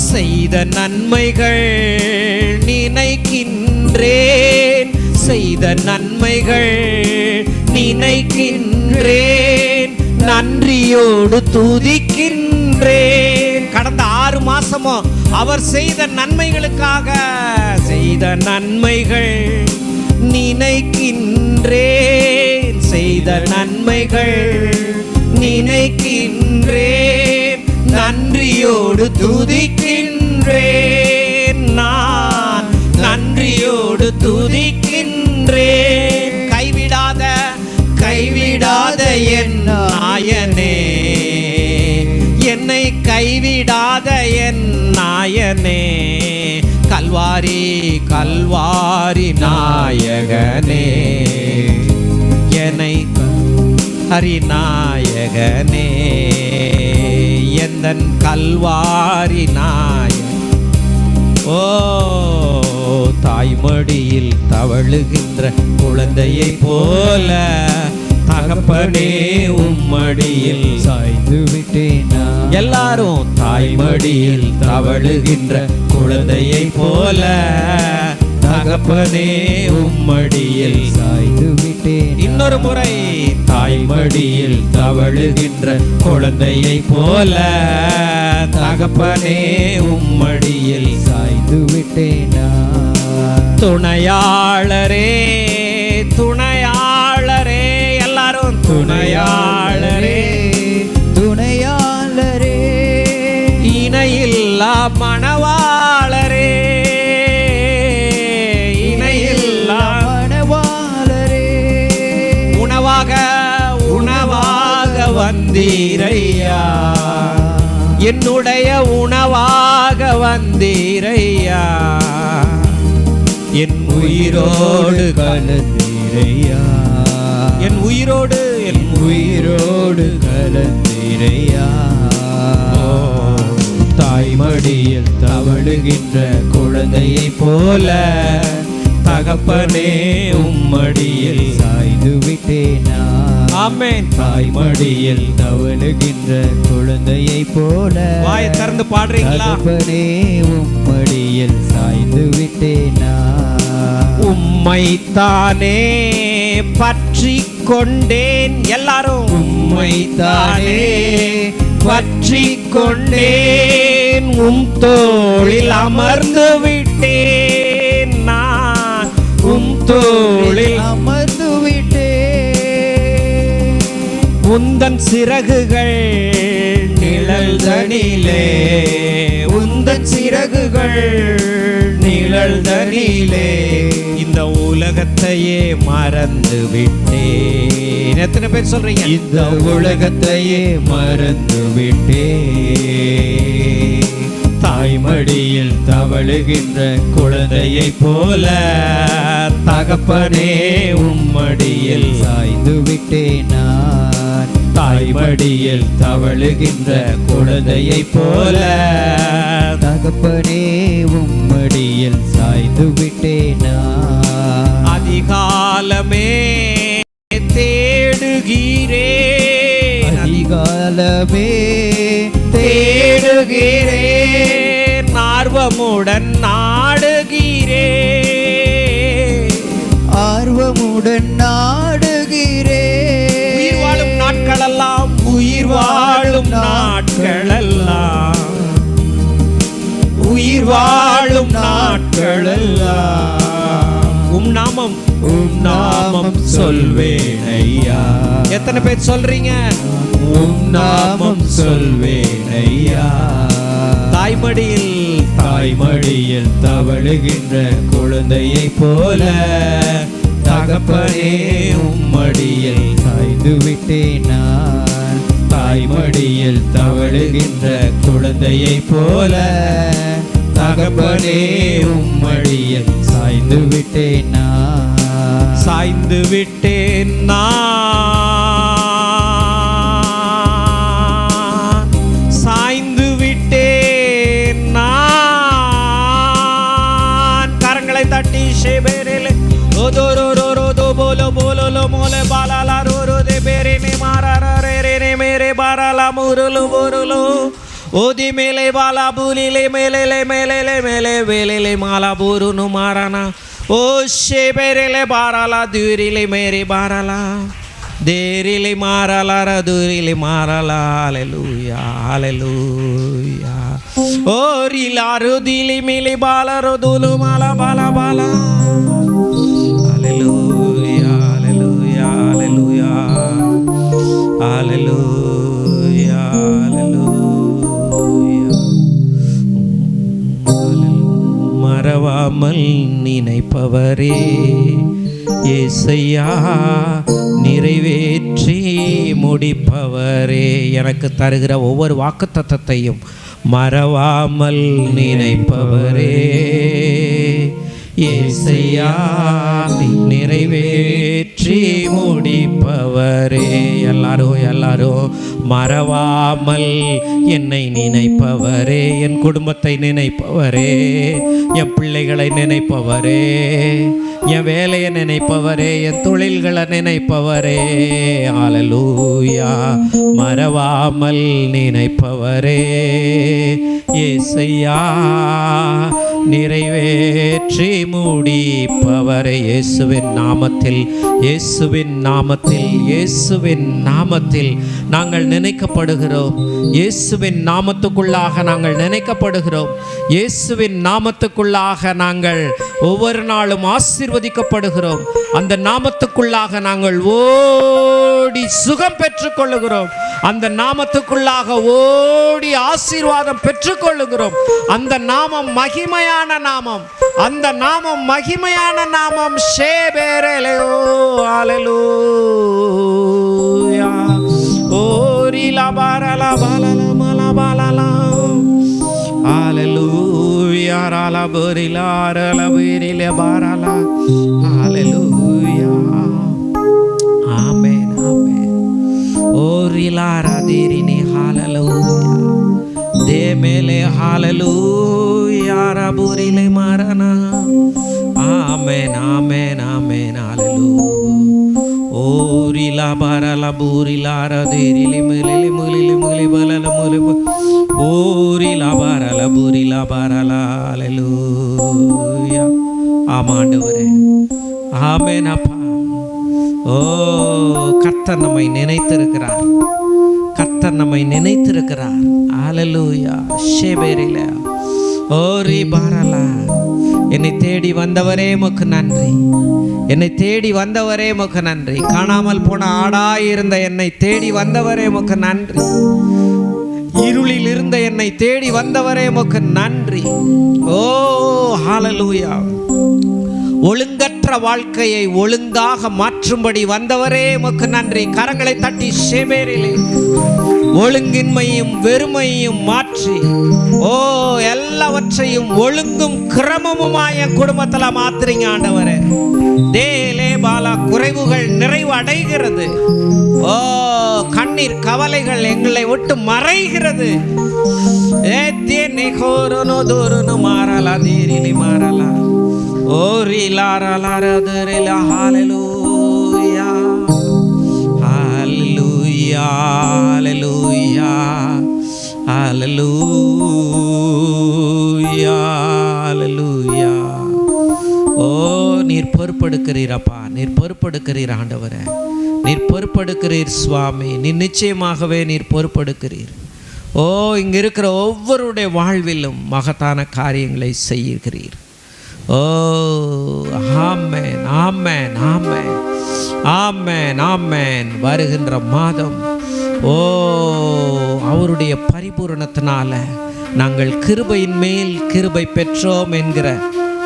செய்த நன்மைகள் நினைக்கின்றேன், செய்த நன்மைகள் நினைக்கின்றேன், நன்றியோடு துதிக்கின்றேன். கடந்த 6 மாசமும் அவர் செய்த நன்மைகளுக்காக செய்த நன்மைகள் நினைக்கின்றேன், செய்த நன்மைகள் நினைக்கின்றேன், நன்றியோடு துதிக்கின்றேன். நான் நன்றியோடு துதிக்கின்றேன். கைவிடாத என் நாயனே, என்னை கைவிடாத என் நாயனே. கல்வாரி நாயகனே, என்னை ஹரிநாயகனே, எந்தன் கல்வாரி நாயகன். ஓ தாய்மடியில் தவழுகின்ற குழந்தையை போல தகப்பனே உம்மடியில் சாய்ந்து விட்டேன் நான். எல்லாரும் தாய்மடியில் தவழுகின்ற குழந்தையை போல தகப்பனே உம்மடியில் சாய்ந்து விட்டேன். இன்னொரு முறை. தாய்மடியில் தவழுகின்ற குழந்தையை போல தகப்பனே உம்மடியில் சாய்ந்து விட்டேன் நான். துணையாளரே துணையாளரே, எல்லாரும் துணையாளரே துணையாளரே, இணையில்லா மணவாளரே, இணையில்லா மணவாளரே, உணவாக வந்தீரையா, என்னுடைய உணவாக வந்தீரையா. என் உயிரோடு கலந்தீரையா, என் உயிரோடு கலந்தீரையா. தாய்மடியில் தவழுகின்ற குழந்தையை போல தகப்பனே உம்மடியில் சாய்ந்து விட்டேன் நான். ஆமென். தாய்மடியில் தவழுகின்ற குழந்தையை போல வாயை திறந்து பாடுறீங்களா? தகப்பனே உம்மடியில் சாய்ந்து விட்டேன் நான். உம்மைத்தானே பற்றி கொண்டேன். எல்லாரும் உம்மைத்தானே பற்றி கொண்டேன், உம் தோளில் அமர்ந்து விட்டேன் நான். உம் தோளில் அமர்ந்து விட்டேன். உந்தன் சிறகுகள் நிழல்தனிலே, உந்தன் சிறகுகள் நிழல்தனிலே இந்த உலகத்தையே மறந்து விட்டேன். விட்டேன். எத்தனை பேர் சொல்றீங்க? இந்த உலகத்தையே மறந்து விட்டேன். தாய்மடியில் தவழுகின்ற குழந்தையை போல தகப்பனே உம்மடியில் சாய்ந்து விட்டேன் நான். தாய்மடியில் தவழுகின்ற குழந்தையை போல தகப்பனே உம்மடியில் சாய்ந்து விட்டேன் நான். அதிகாலமே தேடுகிறேன், அதிகாலமே தேடுகிறேன், ஆர்வமுடன் நாடுகிறேன், ஆர்வமுடன் நாடுகிறேன். உயிர் வாழும் நாட்களெல்லாம், உயிர் வாழும் நாட்களெல்லாம், உயிர் வாழும் நாட்களெல்லாம் உம் நாமம் சொல்வேன் ஐயா. எத்தனை பேர் சொல்றீங்க? உம் நாமம் சொல்வேன் ஐயா. தாய்மடியில் தவழுகின்ற குழந்தையை போல தகப்பனே உம்மடியில் சாய்ந்து விட்டேன் நான். தாய்மடியில் தவழுகின்ற குழந்தையை போல தகப்பனே உம்மடியில் சாய்ந்து விட்டேன் நான். சாய்ந்து விட்டேன் நான், சாய்ந்து விட்டேன் நான். கரங்களை தட்டி ஷேபேரேலே ஓதோரோரோதோ போலோ போலோ மோலே பாலாலா ரோரோ தே பேரேனே மாராரா ரேரேனே மேரே பாராலா முருலு போருலு ஓதி மேலே பாலா பூலிலே மேலே மேலே மேலே வேலே மாலா பூருனு மாரானா ஓ ஷேபேரேலே பாராலா தூரிலே மேரே பாராலா தேரிலே மாராலா ரதுரிலே மாராலா. ஹalleluya ஹalleluya. ஓ ரிலா ருதிலே மேலே பாலா ருதுலு மாலா பாலா பாலா. ஹalleluya ஹalleluya ஹalleluya ஹalleluya ஹalleluya. மறவாமல் நினைப்பவரே ஏசையா, நிறைவேற்றி முடிப்பவரே, எனக்கு தருகிற ஒவ்வொரு வாக்குத்தத்தத்தையும் மறவாமல் நினைப்பவரே ஏசையா, நிறைவேற்றி முடிப்பவரே. எல்லாரும் மறவாமல் என்னை நினைப்பவரே, என் குடும்பத்தை நினைப்பவரே, என் பிள்ளைகளை நினைப்பவரே, என் வேலையை நினைப்பவரே, என் தொழில்களை நினைப்பவரே. ஹalleluya. மறவாமல் நினைப்பவரே ஏசையா, நிறைவேற்றி முடிப்பவரை. இயேசுவின் நாமத்தில், இயேசுவின் நாமத்தில், இயேசுவின் நாமத்தில் நாங்கள் நினைக்கப்படுகிறோம். இயேசுவின் நாமத்துக்குள்ளாக நாங்கள் நினைக்கப்படுகிறோம். இயேசுவின் நாமத்துக்குள்ளாக நாங்கள் ஒவ்வொரு நாளும் ஆசீர்வதிக்கப்படுகிறோம். அந்த நாமத்துக்குள்ளாக நாங்கள் ஓடி சுகம் பெற்றுக்கொள்ளுகிறோம். அந்த நாமத்துக்குள்ளாக ஓடி ஆசீர்வாதம் பெற்றுக்கொள்ளுகிறோம். அந்த நாமம் மகிமையான நாமம், அந்த நாமம் மகிமையான நாமம். ஷேபேரேலே ஓ ஹalleluya. ஓரிலா பாரலா பாலலா மலா பாலலா ஹalleluya. ராலா போரிலா ராலா பேரிலே பாரலா ஹalleluya. ஆமென் ஆமென். ஓரிலா ராதிரினி ஹalleluya. दे मेले हालेलुया रबुरिले मारना. आमेन आमेन आमेन हालेलुया. ओरिला बाराला बुरिला रदेरिले मेले मुलिले मुली बलला मुले ओरिला बाराला बुरिला बाराला हालेलुया. ஆமாண்டவரே, ஆமென் அப்பா. ஓ கர்த்தர் நம்மை நினைத்திருக்கிறார், கர்த்தர் நம்மை நினைத்திருக்கிறார். ஹalleluya. ஷேபேரில ஓரி பாரலா. என்னை தேடி வந்தவரே உமக்கு நன்றி, என்னை தேடி வந்தவரே உமக்கு நன்றி. காணாமல் போன ஆடாயிருந்த என்னை தேடி வந்தவரே உமக்கு நன்றி. இருளில் இருந்த என்னை தேடி வந்தவரே உமக்கு நன்றி. ஓ ஹalleluya. ஒழுங்கற்ற ஒழுங்கற்ற வாழ்க்கையை ஒழுங்காக மாற்றும்படி வந்தவரே உமக்கு நன்றி. கரங்களை தட்டி சேவேரிலே ஒழுங்கின்மையும் வெறுமையும் மாற்றி எல்லாவற்றையும் ஒழுங்கும் கிரமமுமாய் என் குடும்பத்துல மாத்துறீங்க ஆண்டவரே. தேலே பாலா குறைவுகள் நிறைவு அடைகிறது. கண்ணீர் கவலைகள் எங்களை விட்டு மறைகிறது. மாறலா தேரிலி மாறலா ஓரி லாரலா ஹalleluya ஹalleluya ஹalleluya ஹalleluya ஹalleluya. நீர் பொறுப்பெடுக்கிறீரப்பா, நீர் பொறுப்பெடுக்கிறீர் ஆண்டவரே, நீர் பொறுப்பெடுக்கிறீர் சுவாமி. நீர் நிச்சயமாகவே நீர் பொறுப்பெடுக்கிறீர். இங்கே இருக்கிற ஒவ்வொருடைய வாழ்விலும் மகத்தான காரியங்களை செய்கிறீர். ஆமென் ஆமென் ஆமென் ஆமென் ஆமென். வருகின்ற மாதம் அவருடைய பரிபூரணத்தினால நாங்கள் கிருபையின் மேல் கிருபை பெற்றோம் என்கிற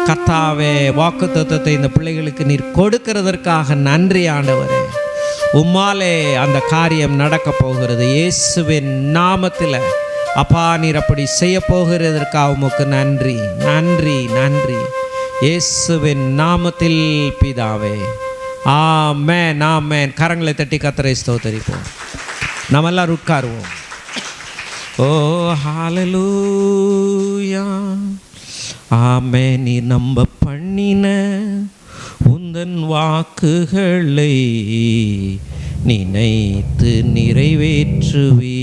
கர்த்தாவே வாக்குத்தத்தத்தை இந்த பிள்ளைகளுக்கு நீர் கொடுக்கிறதற்காக நன்றி ஆண்டவரே. உம்மாலே அந்த காரியம் நடக்க போகிறது இயேசுவின் நாமத்தில். அப்பா நீர் அப்படி செய்ய போகிறதற்காக உமக்கு நன்றி நன்றி நன்றி. இயேசுவின் நாமத்தில் பிதாவே, ஆமென் ஆமென். கரங்களை தட்டி கர்த்தரை ஸ்தோத்திரிப்போம். நம்ம எல்லாரும் உட்காருவோம். ஹalleluya ஆமென். நீ நம்ப பண்ணின உந்தன் வாக்குகளை நினைத்து நிறைவேற்றுவீ.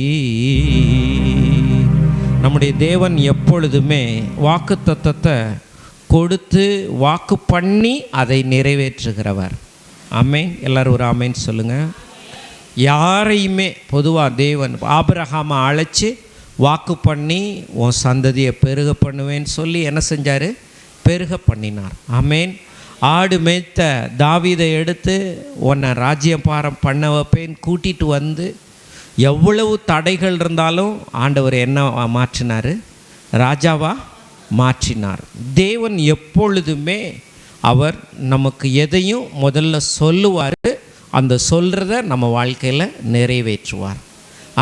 நம்முடைய தேவன் எப்பொழுதுமே வாக்குத்தத்தத்தை கொடுத்து வாக்கு பண்ணி அதை நிறைவேற்றுகிறவர். ஆமென். எல்லாரும் ஒரு ஆமென் சொல்லுங்கள். யாரையுமே பொதுவாக தேவன் ஆபிரகாமை அழைச்சி வாக்கு பண்ணி உன் சந்ததியை பெருக பண்ணுவேன்னு சொல்லி என்ன செஞ்சார்? பெருக பண்ணினார். ஆமென். ஆடு மேய்த்த தாவீதை எடுத்து உன்னை ராஜ்யபாரம் பண்ண வைப்பேன்னு கூட்டிகிட்டு வந்து எவ்வளவு தடைகள் இருந்தாலும் ஆண்டவர் என்ன மாற்றினார்? ராஜாவா மாற்றினார். தேவன் எப்பொழுதுமே அவர் நமக்கு எதையும் முதல்ல சொல்லுவார், அந்த சொல்கிறத நம்ம வாழ்க்கையில் நிறைவேற்றுவார்.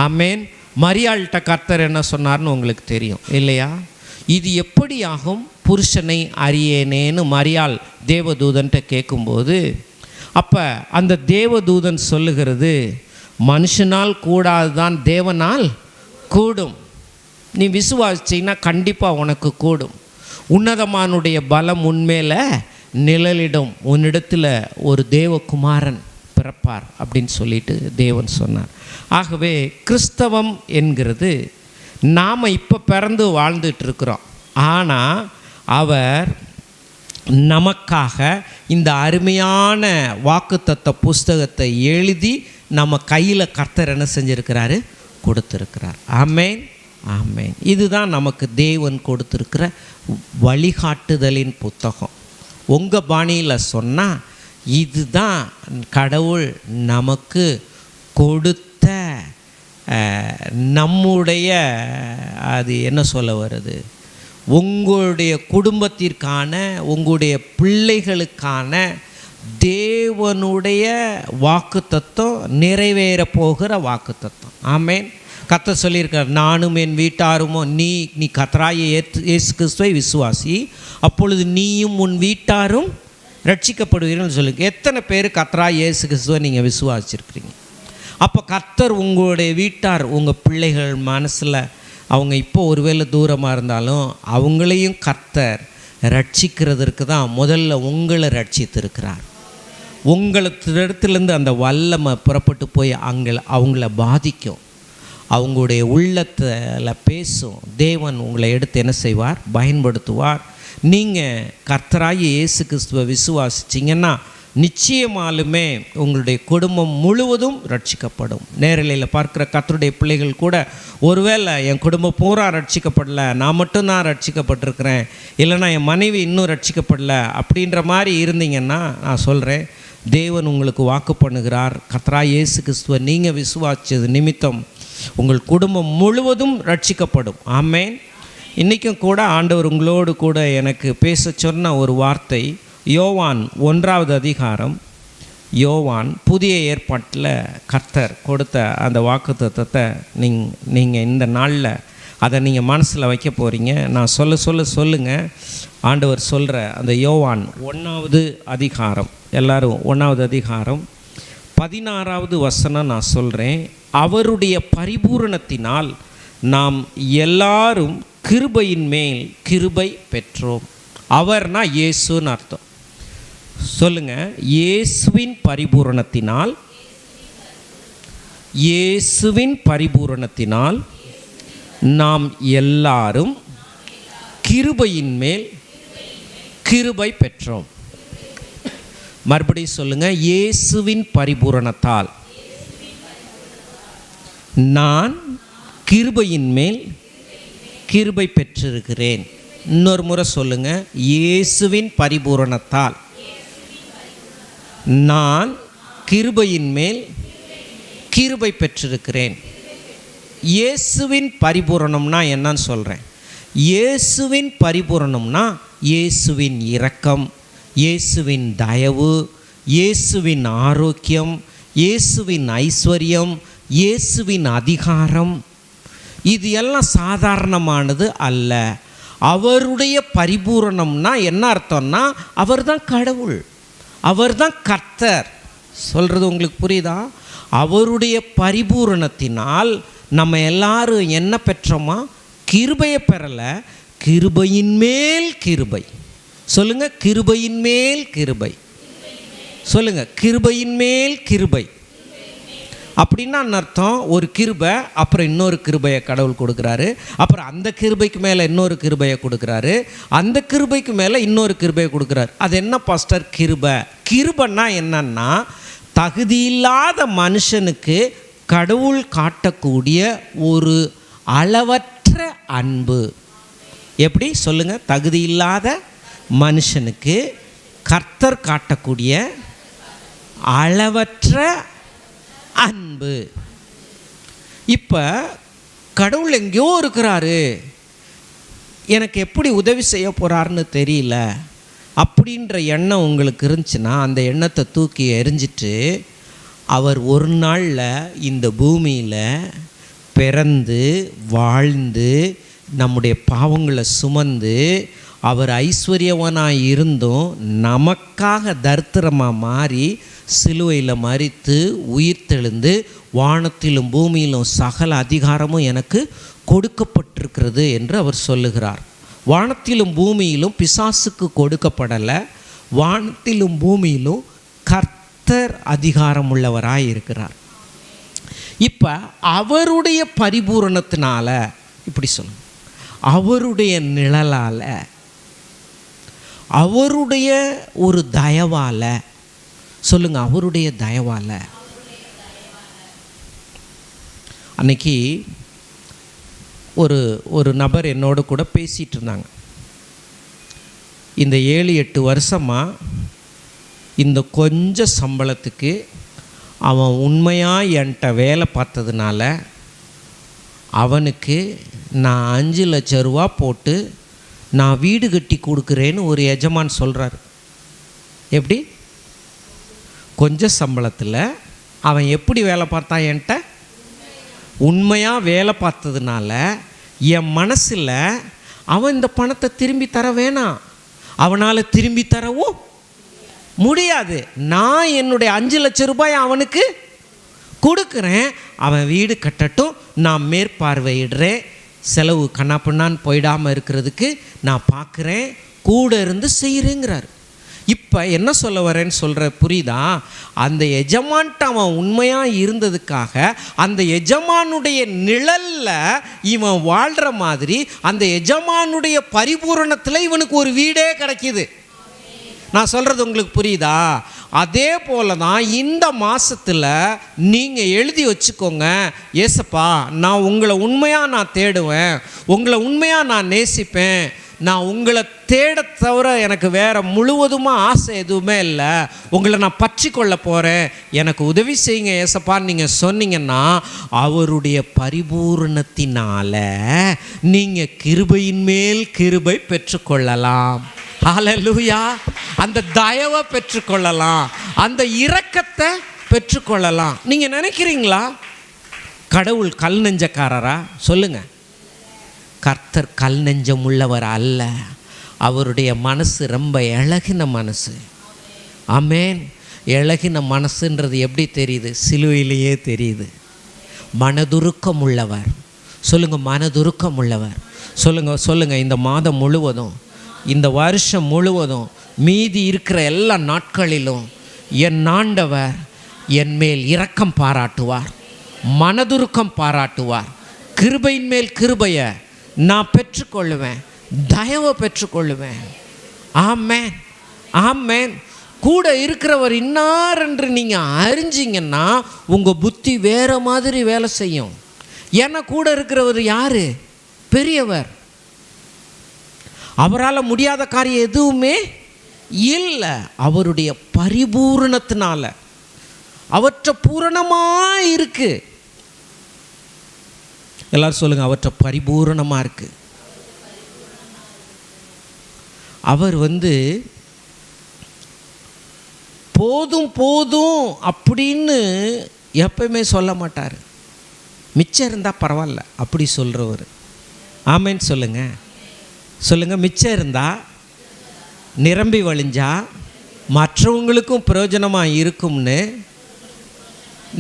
ஆமென். மரியாள்கிட்ட கர்த்தர் என்ன சொன்னார்னு உங்களுக்கு தெரியும் இல்லையா? இது எப்படி ஆகும்? புருஷனை அறியேனேன்னு மரியாள் தேவதூதன்ட்ட கேட்கும்போது அப்போ அந்த தேவதூதன் சொல்லுகிறது, மனுஷனால் கூடாதுதான் தேவனால் கூடும். நீ விசுவாசிச்சின்னா கண்டிப்பாக உனக்கு கூடும். உன்னதமானுடைய பலம் உன்மேல நிழலிடும், உன்னிடத்தில் ஒரு தேவகுமாரன் பிறப்பார் அப்படின்னு சொல்லிட்டு தேவன் சொன்னார். ஆகவே கிறிஸ்தவம் என்கிறது நாம் இப்போ பிறந்து வாழ்ந்துட்டு இருக்கிறோம். ஆனால் அவர் நமக்காக இந்த அருமையான வாக்குத்தத்த புஸ்தகத்தை எழுதி நம்ம கையில் கர்த்தர் என்ன செஞ்சுருக்கிறாரு? கொடுத்துருக்கிறார். ஆமென் ஆமென். இதுதான் நமக்கு தேவன் கொடுத்துருக்கிற வழிகாட்டுதலின் புத்தகம். உங்கள் பாணியில் சொன்னால் இதுதான் கடவுள் நமக்கு கொடுத்த நம்முடைய, அது என்ன சொல்ல வருது, உங்களுடைய குடும்பத்திற்கான உங்களுடைய பிள்ளைகளுக்கான தேவனுடைய வாக்குத்தத்தம், நிறைவேற போகிற வாக்குத்தத்தம். ஆமென். கர்த்தர் சொல்லியிருக்கார், நானும் என் வீட்டாருமோ நீ கர்த்தராகிய இயேசு கிறிஸ்துவை விசுவாசி, அப்பொழுது நீயும் உன் வீட்டாரும் ரட்சிக்கப்படுவீர்கள் சொல்லுங்க. எத்தனை பேர் கர்த்தராகிய இயேசு கிறிஸ்துவை நீங்கள் விசுவாசிச்சிருக்கிறீங்க? அப்போ கர்த்தர் உங்களுடைய வீட்டார், உங்கள் பிள்ளைகள் மனசில் அவங்க இப்போ ஒருவேளை தூரமாக இருந்தாலும் அவங்களையும் கர்த்தர் ரட்சிக்கிறதுக்கு தான் முதல்ல உங்களை ரட்சித்திருக்கிறார். இடத்துலேருந்து அந்த வல்லமை புறப்பட்டு போய் அவங்கள பாதிக்கும், அவங்களுடைய உள்ளத்தில் பேசும். தேவன் உங்களை எடுத்து என்ன செய்வார்? பயன்படுத்துவார். நீங்கள் கர்த்தராகிய இயேசு கிறிஸ்துவை விசுவாசிச்சிங்கன்னா நிச்சயமாலுமே உங்களுடைய குடும்பம் முழுவதும் ரட்சிக்கப்படும். நேரலையில் பார்க்குற கர்த்தருடைய பிள்ளைகள் கூட ஒருவேளை என் குடும்பம் பூரா ரட்சிக்கப்படலை, நான் மட்டும்தான் ரட்சிக்கப்பட்டிருக்கிறேன், இல்லைனா என் மனைவி இன்னும் ரட்சிக்கப்படலை அப்படின்ற மாதிரி இருந்தீங்கன்னா நான் சொல்கிறேன், தேவன் உங்களுக்கு வாக்கு பண்ணுகிறார். கர்த்தராகிய இயேசு கிறிஸ்துவை நீங்கள் விசுவாசித்தது நிமித்தம் உங்கள் குடும்பம் முழுவதும் ரட்சிக்கப்படும். ஆமென். இன்றைக்கும் கூட ஆண்டவர் உங்களோடு கூட எனக்கு பேச சொன்ன ஒரு வார்த்தை, யோவான் 1வது அதிகாரம். யோவான் புதிய ஏற்பாட்டில் கர்த்தர் கொடுத்த அந்த வாக்குத்தத்தத்தை நீங்கள் இந்த நாளில் அதை நீங்கள் மனசில் வைக்க போகிறீங்க. நான் சொல்லுங்கள். ஆண்டவர் சொல்கிற அந்த யோவான் 1வது அதிகாரம், எல்லோரும் 1வது அதிகாரம் 16வது வசனம் நான் சொல்கிறேன். அவருடைய பரிபூரணத்தினால் நாம் எல்லாரும் கிருபையின் மேல் கிருபை பெற்றோம். அவர்னா இயேசுன்னு அர்த்தம். சொல்லுங்க, இயேசுவின் பரிபூரணத்தினால், இயேசுவின் பரிபூரணத்தினால் நாம் எல்லாரும் கிருபையின் மேல் கிருபை பெற்றோம். மறுபடியும் சொல்லுங்க, இயேசுவின் பரிபூரணத்தால் நான் கிருபையின் மேல் கிருபை பெற்றிருக்கிறேன். இன்னொரு முறை சொல்லுங்க, இயேசுவின் பரிபூரணத்தால் நான் கிருபையின் மேல் கிருபை பெற்றிருக்கிறேன். இயேசுவின் பரிபூரணம்னா என்னன்னு சொல்கிறேன். இயேசுவின் பரிபூரணம்னா இயேசுவின் இரக்கம், இயேசுவின் தயவு, இயேசுவின் ஆரோக்கியம், இயேசுவின் ஐஸ்வர்யம், இயேசுவின் அதிகாரம். இது எல்லாம் சாதாரணமானது அல்ல. அவருடைய பரிபூரணம்னா என்ன அர்த்தம்னா அவர் தான் கடவுள், அவர் தான் கர்த்தர். சொல்கிறது உங்களுக்கு புரியுதா? அவருடைய பரிபூரணத்தினால் நம்ம எல்லாரும் என்ன பெற்றோமா? கிருபையை பெறலை, கிருபையின் மேல் கிருபை. சொல்லுங்கள், கிருபையின் மேல் கிருபை. சொல்லுங்கள், கிருபையின் மேல் கிருபை. அப்படின்னா அர்த்தம், ஒரு கிருபை அப்புறம் இன்னொரு கிருபையை கடவுள் கொடுக்குறாரு, அப்புறம் அந்த கிருபைக்கு மேலே இன்னொரு கிருபையை கொடுக்குறாரு, அந்த கிருபைக்கு மேலே இன்னொரு கிருபையை கொடுக்குறாரு. அது என்ன பாஸ்டர் கிருபை? கிருபைன்னா என்னன்னா, தகுதியில்லாத மனுஷனுக்கு கடவுள் காட்டக்கூடிய ஒரு அளவற்ற அன்பு. எப்படி சொல்லுங்க? தகுதியில்லாத மனுஷனுக்கு கர்த்தர் காட்டக்கூடிய அளவற்ற அன்பு. இப்போ கடவுள் எங்கேயோ இருக்கிறாரு, எனக்கு எப்படி உதவி செய்ய போகிறாருன்னு தெரியல அப்படின்ற எண்ணம் உங்களுக்கு இருந்துச்சுன்னா அந்த எண்ணத்தை தூக்கி எறிஞ்சிட்டு, அவர் ஒரு நாளில் இந்த பூமியில் பிறந்து வாழ்ந்து நம்முடைய பாவங்களை சுமந்து அவர் ஐஸ்வர்யவனாக இருந்தும் நமக்காக தரித்திரமாக மாறி சிலுவையில் மரித்து உயிர் தெழுந்து வானத்திலும் பூமியிலும் சகல அதிகாரமும் எனக்கு கொடுக்கப்பட்டிருக்கிறது என்று அவர் சொல்லுகிறார். வானத்திலும் பூமியிலும் பிசாசுக்கு கொடுக்கப்படலை, வானத்திலும் பூமியிலும் கர்த்தர் அதிகாரம் உள்ளவராய் இருக்கிறார். இப்போ அவருடைய பரிபூரணத்தினால, இப்படி சொல்லுங்க, அவருடைய நிழலால், அவருடைய ஒரு தயவால், சொல்லுங்க, அவருடைய தயவால். அன்னைக்கு ஒரு நபர் என்னோட கூட பேசிகிட்டு இருந்தாங்க. இந்த 7-8 வருஷமாக இந்த கொஞ்சம் சம்பளத்துக்கு அவன் உண்மையாக என்கிட்ட வேலை பார்த்ததுனால அவனுக்கு நான் 5 லட்சம் ரூபா போட்டு நான் வீடு கட்டி கொடுக்குறேன்னு ஒரு எஜமான் சொல்கிறார். எப்படி? கொஞ்சம் சம்பளத்தில் அவன் எப்படி வேலை பார்த்தான்? என்கிட்ட உண்மையாக வேலை பார்த்ததுனால என் மனசில் அவன் இந்த பணத்தை திரும்பி தர வேணாம், அவனால் திரும்பி தரவும் முடியாது. நான் என்னுடைய 5 லட்சம் ரூபாய் அவனுக்கு கொடுக்குறேன், அவன் வீடு கட்டட்டும், நான் மேற்பார்வையிடுறேன், செலவு கண்ணாப்பின்னான்னு போயிடாமல் இருக்கிறதுக்கு நான் பார்க்குறேன், கூட இருந்து செய்கிறேங்கிறார். இப்போ என்ன சொல்ல வரேன்னு சொல்கிற புரியுதா? அந்த எஜமான்ட்ட அவன் உண்மையாக இருந்ததுக்காக அந்த எஜமானுடைய நிழலில் இவன் வாழ்கிற மாதிரி அந்த எஜமானுடைய பரிபூரணத்தில் இவனுக்கு ஒரு வீடே கிடைக்கிது. நான் சொல்கிறது உங்களுக்கு புரியுதா? அதே போல தான் இந்த மாதத்தில் நீங்கள் எழுதி வச்சுக்கோங்க, ஏசப்பா நான் உங்களை உண்மையாக நான் தேடுவேன், உங்களை உண்மையாக நான் நேசிப்பேன், நான் உங்களை தேட தவிர எனக்கு வேறு முழுவதுமாக ஆசை எதுவுமே இல்லை, உங்களை நான் பற்றி கொள்ள போகிறேன், எனக்கு உதவி செய்யுங்க ஏசப்பான்னு நீங்கள் சொன்னீங்கன்னா அவருடைய பரிபூரணத்தினால நீங்கள் கிருபையின் மேல் கிருபை பெற்றுக்கொள்ளலாம். ஹல்லேலூயா. அந்த தயவை பெற்றுக்கொள்ளலாம், அந்த இரக்கத்தை பெற்றுக்கொள்ளலாம். நீங்கள் நினைக்கிறீங்களா கடவுள் கல் நெஞ்சக்காரரா? சொல்லுங்க. கர்த்தர் கல் நெஞ்சம் உள்ளவர் அல்ல. அவருடைய மனசு ரொம்ப இளகின மனசு. ஆமென். இளகின மனசுன்றது எப்படி தெரியுது? சிலுவையிலேயே தெரியுது. மனதுருக்கம் உள்ளவர். சொல்லுங்க, மனதுருக்கம் உள்ளவர். சொல்லுங்க. இந்த மாதம் முழுவதும், இந்த வருஷம் முழுவதும், மீதி இருக்கிற எல்லா நாட்களிலும் என் ஆண்டவர் என் மேல் இரக்கம் பாராட்டுவார், மனதுருக்கம் பாராட்டுவார். கிருபையின் மேல் கிருபையை நான் பெற்றுக்கொள்ளுவேன், தயவை பெற்றுக்கொள்ளுவேன். ஆமென், ஆமென். கூட இருக்கிறவர் இன்னார் என்று நீங்கள் அறிஞ்சிங்கன்னா உங்கள் புத்தி வேறு மாதிரி வேலை செய்யும். ஏன்னா கூட இருக்கிறவர் யார்? பெரியவர். அவரால் முடியாத காரியம் எதுவுமே இல்லை. அவருடைய பரிபூரணத்தினால அவற்ற பூரணமாக இருக்கு. எல்லாரும் சொல்லுங்க, அவற்ற பரிபூரணமாக இருக்கு. அவர் போதும் போதும் அப்படின்னு எப்பவுமே சொல்ல மாட்டார். மிச்சம் இருந்தால் பரவாயில்ல அப்படி சொல்கிறவர். ஆமேன்னு சொல்லுங்க. மிச்சம் இருந்தால், நிரம்பி வழிஞ்சா மற்றவங்களுக்கும் பிரயோஜனமாக இருக்கும்னு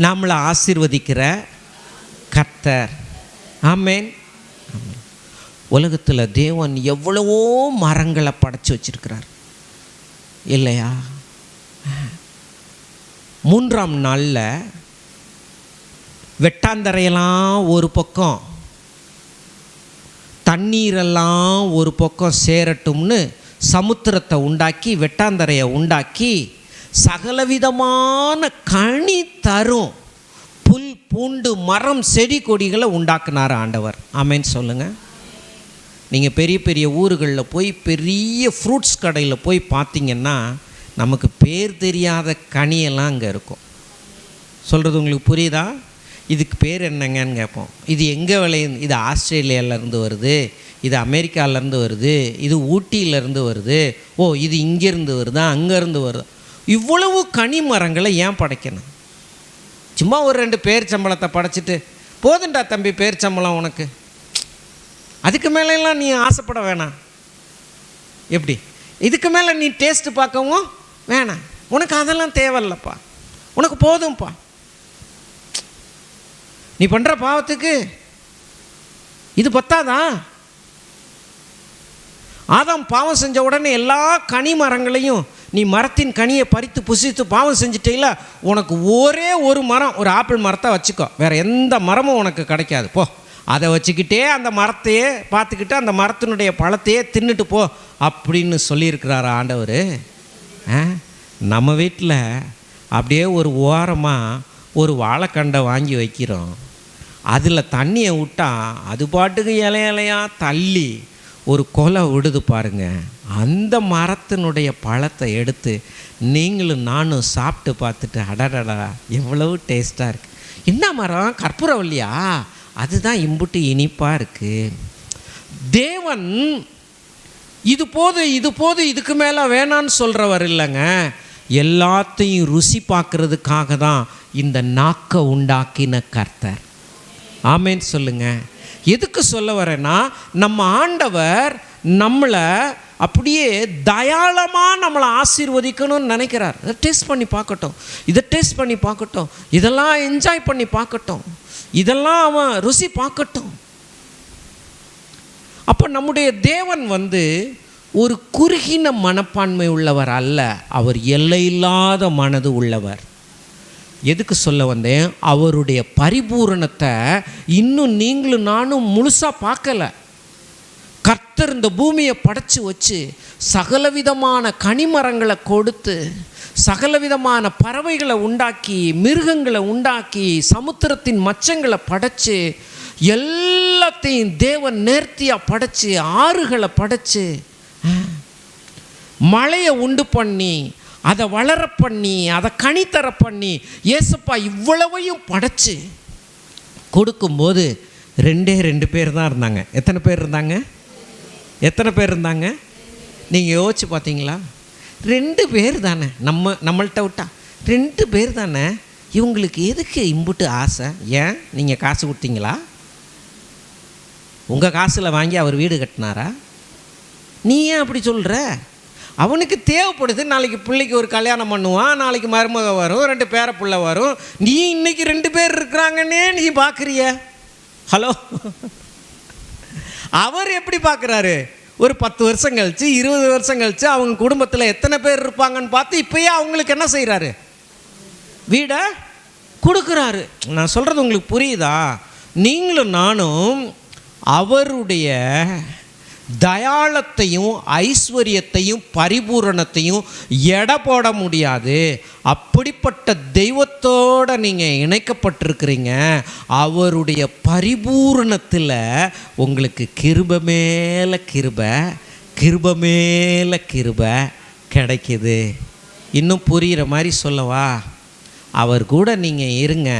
நம்மளை ஆசீர்வதிக்கிற கர்த்தர். ஆமேன். உலகத்தில் தேவன் எவ்வளவோ மரங்களை படைச்சி வச்சிருக்கிறார் இல்லையா? 3ஆம் நாளில் வெட்டாந்தரையெல்லாம் ஒரு பக்கம், தண்ணீரெல்லாம் ஒரு பக்கம் சேரட்டும்னு சமுத்திரத்தை உண்டாக்கி, வெட்டாந்தரையை உண்டாக்கி, சகலவிதமான கனி தரும் புல் பூண்டு மரம் செடி கொடிகளை உண்டாக்குனார் ஆண்டவர். ஆமேன்னு சொல்லுங்கள். நீங்கள் பெரிய பெரிய ஊர்களில் போய், பெரிய ஃப்ரூட்ஸ் கடையில் போய் பார்த்தீங்கன்னா நமக்கு பேர் தெரியாத கனியெல்லாம் அங்கே இருக்கும். சொல்கிறது உங்களுக்கு புரியுதா? இதுக்கு பேர் என்னங்கன்னு கேட்போம். இது எங்கே விளையுது? இது ஆஸ்திரேலியாவிலேருந்து வருது, இது அமெரிக்காவிலேருந்து வருது, இது ஊட்டியிலேருந்து வருது, ஓ இது இங்கேருந்து வருதா, அங்கேருந்து வருதா. இவ்வளவு கனி மரங்களை ஏன் படைக்கணும்? சும்மா ஒரு 2 பேரிச்சம்பழத்தை படைச்சிட்டு போதுண்டா தம்பி பேரிச்சம்பழம் உனக்கு, அதுக்கு மேலெல்லாம் நீ ஆசைப்பட வேணாம். எப்படி? இதுக்கு மேலே நீ டேஸ்ட்டு பார்க்கவும் வேணாம். உனக்கு அதெல்லாம் தேவையில்லப்பா, உனக்கு போதும்ப்பா. நீ பண்ணுற பாவத்துக்கு இது பத்தாதா? ஆதாம் பாவம் செஞ்ச உடனே எல்லா கனி மரங்களையும் நீ மரத்தின் கனியை பறித்து புசித்து பாவம் செஞ்சிட்டீங்கள, உனக்கு ஒரே ஒரு மரம், ஒரு ஆப்பிள் மரத்தை வச்சுக்கோ, வேறு எந்த மரமும் உனக்கு கிடைக்காது போ. அதை வச்சுக்கிட்டே அந்த மரத்தையே பார்த்துக்கிட்டு அந்த மரத்தினுடைய பழத்தையே தின்னுட்டு போ அப்படின்னு சொல்லியிருக்கிறார் ஆண்டவர். நம்ம வீட்டில் அப்படியே ஒரு ஓரமாக ஒரு வாழைக்கண்டை வாங்கி வைக்கிறோம். அதில் தண்ணியை விட்டால் அது பாட்டுக்கு இலையாக தள்ளி ஒரு கொலை விடுது பாருங்க. அந்த மரத்தினுடைய பழத்தை எடுத்து நீங்களும் நானும் சாப்பிட்டு பார்த்துட்டு அடடடா எவ்வளவு டேஸ்ட்டாக இருக்குது. என்ன மரம்? கற்பூரவல்லியா? அதுதான் இம்புட்டு இனிப்பாக இருக்குது. தேவன் இது போது இதுக்கு மேலே வேணான்னு சொல்கிறவர் இல்லைங்க. எல்லாத்தையும் ருசி பார்க்கறதுக்காக தான் இந்த நாக்கை உண்டாக்கின கர்த்தர். ஆமேன்னு சொல்லுங்க. எதுக்கு சொல்ல வரேன்னா, நம்ம ஆண்டவர் நம்மளை அப்படியே தயாளமாக நம்மளை ஆசீர்வதிக்கணும்னு நினைக்கிறார். இதை டேஸ்ட் பண்ணி பார்க்கட்டும், இதை டேஸ்ட் பண்ணி பார்க்கட்டும், இதெல்லாம் என்ஜாய் பண்ணி பார்க்கட்டும், இதெல்லாம் அவன் ருசி பார்க்கட்டும். அப்போ நம்முடைய தேவன் ஒரு குறுகின மனப்பான்மை உள்ளவர் அல்ல, அவர் எல்லையில்லாத மனது உள்ளவர். எதுக்கு சொல்ல வந்தேன்? அவருடைய பரிபூரணத்தை இன்னும் நீங்களும் நானும் முழுசாக பார்க்கல. கர்த்தர் இந்த பூமியை படைச்சி வச்சு சகலவிதமான கனிமரங்களை கொடுத்து, சகலவிதமான பறவைகளை உண்டாக்கி, மிருகங்களை உண்டாக்கி, சமுத்திரத்தின் மச்சங்களை படைச்சு, எல்லாத்தையும் தேவன் நேர்த்தியாக படைச்சு, ஆறுகளை படைச்சு, மழையை உண்டு பண்ணி, அதை வளர பண்ணி, அதை கனித்தர பண்ணி, ஏசப்பா இவ்வளவையும் படைச்சு கொடுக்கும்போது 2 பேர் தான் இருந்தாங்க. எத்தனை பேர் இருந்தாங்க? நீங்கள் யோசிச்சு பார்த்தீங்களா? 2 பேர் தானே, நம்மள்கிட்ட விட்டா 2 பேர் தானே. இவங்களுக்கு எதுக்கு இம்புட்டு ஆசை? ஏன் நீங்கள் காசு கொடுத்தீங்களா? உங்கள் காசில் வாங்கி அவர் வீடு கட்டினாரா? நீ ஏன் அப்படி சொல்கிற? அவனுக்கு தேவைப்படுது. நாளைக்கு பிள்ளைக்கு ஒரு கல்யாணம் பண்ணுவான், நாளைக்கு மருமக வரும், 2 பேர பிள்ளை வரும். நீ இன்னைக்கு 2 பேர் இருக்கிறாங்கன்னே நீ பார்க்குறிய. ஹலோ, அவர் எப்படி பார்க்குறாரு? ஒரு 10 வருஷம் கழிச்சு, 20 வருஷம் கழிச்சு அவங்க குடும்பத்தில் எத்தனை பேர் இருப்பாங்கன்னு பார்த்து இப்போயே அவங்களுக்கு என்ன செய்கிறாரு? வீடை கொடுக்குறாரு. நான் சொல்கிறது உங்களுக்கு புரியுதா? நீங்களும் நானும் அவருடைய தயாளத்தையும் ஐஸ்வர்யத்தையும் பரிபூரணத்தையும் எடை போட முடியாது. அப்படிப்பட்ட தெய்வத்தோடு நீங்கள் இணைக்கப்பட்டிருக்கிறீங்க. அவருடைய பரிபூரணத்தில் உங்களுக்கு கிருபை மேலே கிருபை, கிருபை மேலே கிருபை கிடைக்குது. இன்னும் புரிகிற மாதிரி சொல்லவா? அவர் கூட நீங்கள் இருங்க,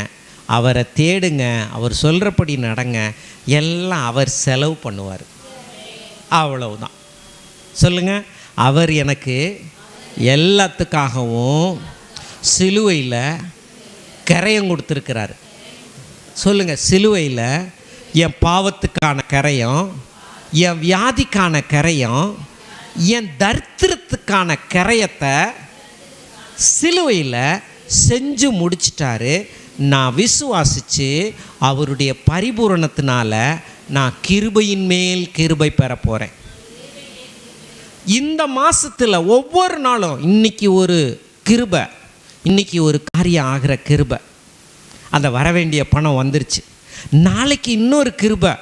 அவரை தேடுங்க, அவர் சொல்கிறபடி நடங்க, எல்லாம் அவர் செலவு பண்ணுவார். அவ்வளவுதான். சொல்லுங்கள், அவர் எனக்கு எல்லாத்துக்காகவும் சிலுவையில் கரையம் கொடுத்துருக்கிறாரு. சொல்லுங்கள், சிலுவையில் என் பாவத்துக்கான கரையம், என் வியாதிக்கான கரையம், என் தரித்திரத்துக்கான கரையத்தை சிலுவையில் செஞ்சு முடிச்சிட்டாரு. நான் விசுவாசித்து அவருடைய பரிபூரணத்தினால நான் கிருபையின் மேல் கிருபை பெற போகிறேன். இந்த மாதத்தில் ஒவ்வொரு நாளும் இன்னைக்கு ஒரு கிருபை, இன்னைக்கு ஒரு காரியம் ஆகிற கிருபை. அந்த வர வேண்டிய பணம் வந்துருச்சு. நாளைக்கு இன்னொரு கிருபை,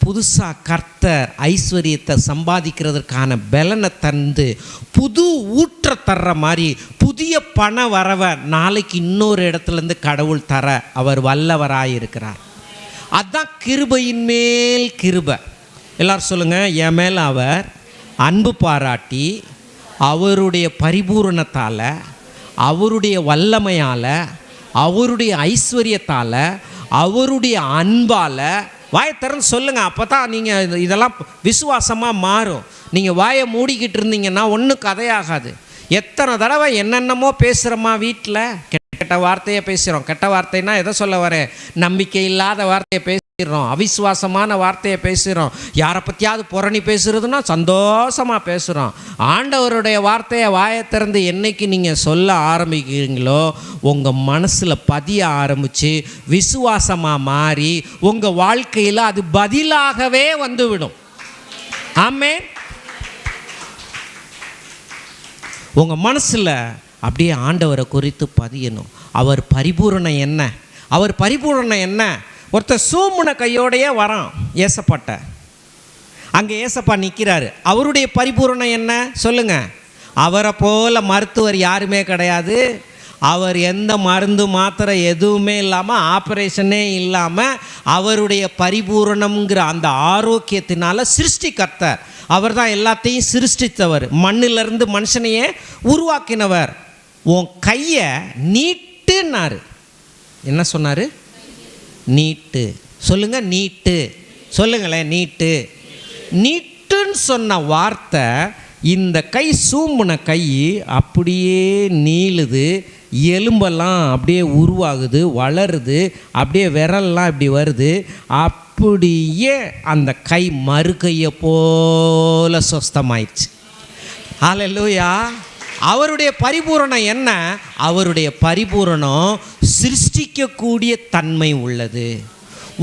புதுசாக கர்த்தர் ஐஸ்வர்யத்தை சம்பாதிக்கிறதுக்கான பலனை தந்து புது ஊற்ற தர்ற மாதிரி புதிய பண வரவை நாளைக்கு இன்னொரு இடத்துலேருந்து கடவுள் தர அவர் வல்லவராயிருக்கிறார். அதுதான் கிருபையின் மேல் கிருபை. எல்லாரும் சொல்லுங்கள், என் மேல் அவர் அன்பு பாராட்டி அவருடைய பரிபூரணத்தால், அவருடைய வல்லமையால், அவருடைய ஐஸ்வர்யத்தால், அவருடைய அன்பால். வாயை திறந்து சொல்லுங்கள், அப்போ தான் நீங்கள் இதெல்லாம் விசுவாசமாக மாறும். நீங்கள் வாயை மூடிக்கிட்டு இருந்தீங்கன்னா ஒன்றும் கதையாகாது. எத்தனை தடவை என்னென்னமோ பேசுகிறோமா வீட்டில், கெட்ட வார்த்தையை பேசுகிறோம். கெட்ட வார்த்தைன்னா எதை சொல்ல வரேன்? நம்பிக்கை இல்லாத வார்த்தையை பேசுகிறோம், அவிசுவாசமான வார்த்தையை பேசுகிறோம், யாரை பற்றியாவது புரணி பேசுகிறதுனா சந்தோஷமாக பேசுகிறோம். ஆண்டவருடைய வார்த்தையை வாயை திறந்து என்னைக்கு நீங்கள் சொல்ல ஆரம்பிக்கிறீங்களோ உங்கள் மனசில் பதிய ஆரம்பித்து விசுவாசமாக மாறி உங்கள் வாழ்க்கையில் அது பதிலாகவே வந்துவிடும். ஆமென். உங்கள் மனசில் அப்படியே ஆண்டவரை குறித்து பதியணும். அவர் பரிபூரணம் என்ன, அவர் பரிபூரணம் என்ன. ஒருத்தர் சூமுன கையோடையே வரான் ஏசப்பாட்ட. அங்கே ஏசப்பா நிற்கிறாரு. அவருடைய பரிபூரணம் என்ன சொல்லுங்கள்? அவரை போல மருத்துவர் யாருமே கிடையாது. அவர் எந்த மருந்து மாத்திரை எதுவுமே இல்லாமல், ஆப்ரேஷனே இல்லாமல் அவருடைய பரிபூரணம்ங்கிற அந்த ஆரோக்கியத்தினால சிருஷ்டிகர்த்தர். அவர் தான் எல்லாத்தையும் சிருஷ்டித்தவர், மண்ணிலிருந்து மனுஷனையே உருவாக்கினவர். உன் கையை நீட்டுன்னாரு. என்ன சொன்னார்? நீட்டு. சொல்லுங்கள், நீட்டு. சொல்லுங்களேன், நீட்டு. நீட்டுன்னு சொன்ன வார்த்தை, இந்த கை சூம்புன கை அப்படியே நீளுது, எலும்பெல்லாம் அப்படியே உருவாகுது, வளருது, அப்படியே விரல்லாம் இப்படி வருது. அப்படியே அந்த கை மறுகையை போல சொஸ்தமாயிடுச்சு. ஹல்லேலூயா. அவருடைய பரிபூரணம் என்ன? அவருடைய பரிபூரணம் சிருஷ்டிக்கக்கூடிய தன்மை உள்ளது.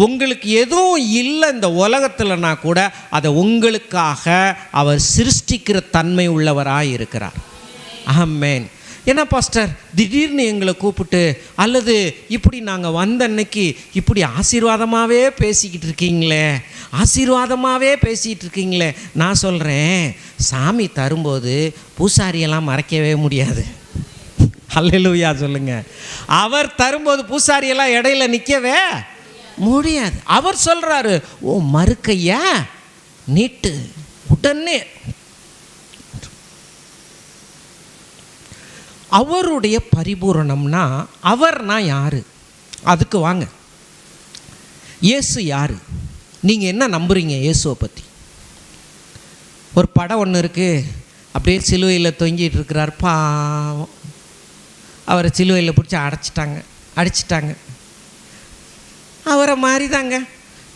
உங்களுக்கு எதுவும் இல்லை இந்த உலகத்தில்னா கூட அதை உங்களுக்காக அவர் சிருஷ்டிக்கிற தன்மை உள்ளவராக இருக்கிறார். ஆமென். என்ன பாஸ்டர் திடீர்னு எங்களை கூப்பிட்டு, அல்லது இப்படி நாங்கள் வந்த அன்னைக்கு இப்படி ஆசீர்வாதமாகவே பேசிக்கிட்டு இருக்கீங்களே, ஆசீர்வாதமாகவே பேசிகிட்டு இருக்கீங்களே. நான் சொல்கிறேன், சாமி தரும்போது பூசாரியெல்லாம் மறைக்கவே முடியாது. ஹல்லேலூயா சொல்லுங்கள். அவர் தரும்போது பூசாரியெல்லாம் இடையில நிற்கவே முடியாது. அவர் சொல்கிறாரு, ஓ மறுக்கையா நீட்டு. உடனே அவருடைய பரிபூரணம்னா, அவர்னா யார்? அதுக்கு வாங்க. இயேசு யார்? நீங்கள் என்ன நம்புறீங்க இயேசுவை பற்றி? ஒரு படம் ஒன்று இருக்குது, அப்படியே சிலுவையில் தொங்கிட்டு இருக்கிறார். பாவம், அவரை சிலுவையில் பிடிச்சி அடிச்சிட்டாங்க. அவரை மாதிரி தாங்க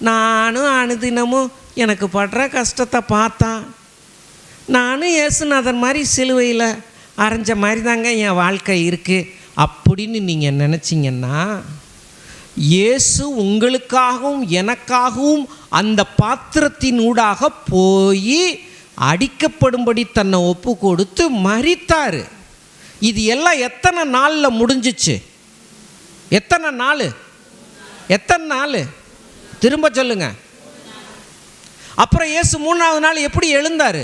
நானும் அனுதினமும் எனக்கு படுற கஷ்டத்தை பார்த்தான். நானும் இயேசுநாதன் மாதிரி சிலுவையில் அரைஞ்ச மாதிரி தாங்க என் வாழ்க்கை இருக்குது அப்படின்னு நீங்கள் நினச்சிங்கன்னா, இயேசு உங்களுக்காகவும் எனக்காகவும் அந்த பாத்திரத்தின் ஊடாக போய் அடிக்கப்படும்படி தன்னை ஒப்பு கொடுத்து மரித்தார். இது எல்லாம் எத்தனை நாளில் முடிஞ்சிச்சு? எத்தனை நாள்? திரும்ப சொல்லுங்க. அப்புறம் இயேசு 3ஆவது நாள் எப்படி எழுந்தார்?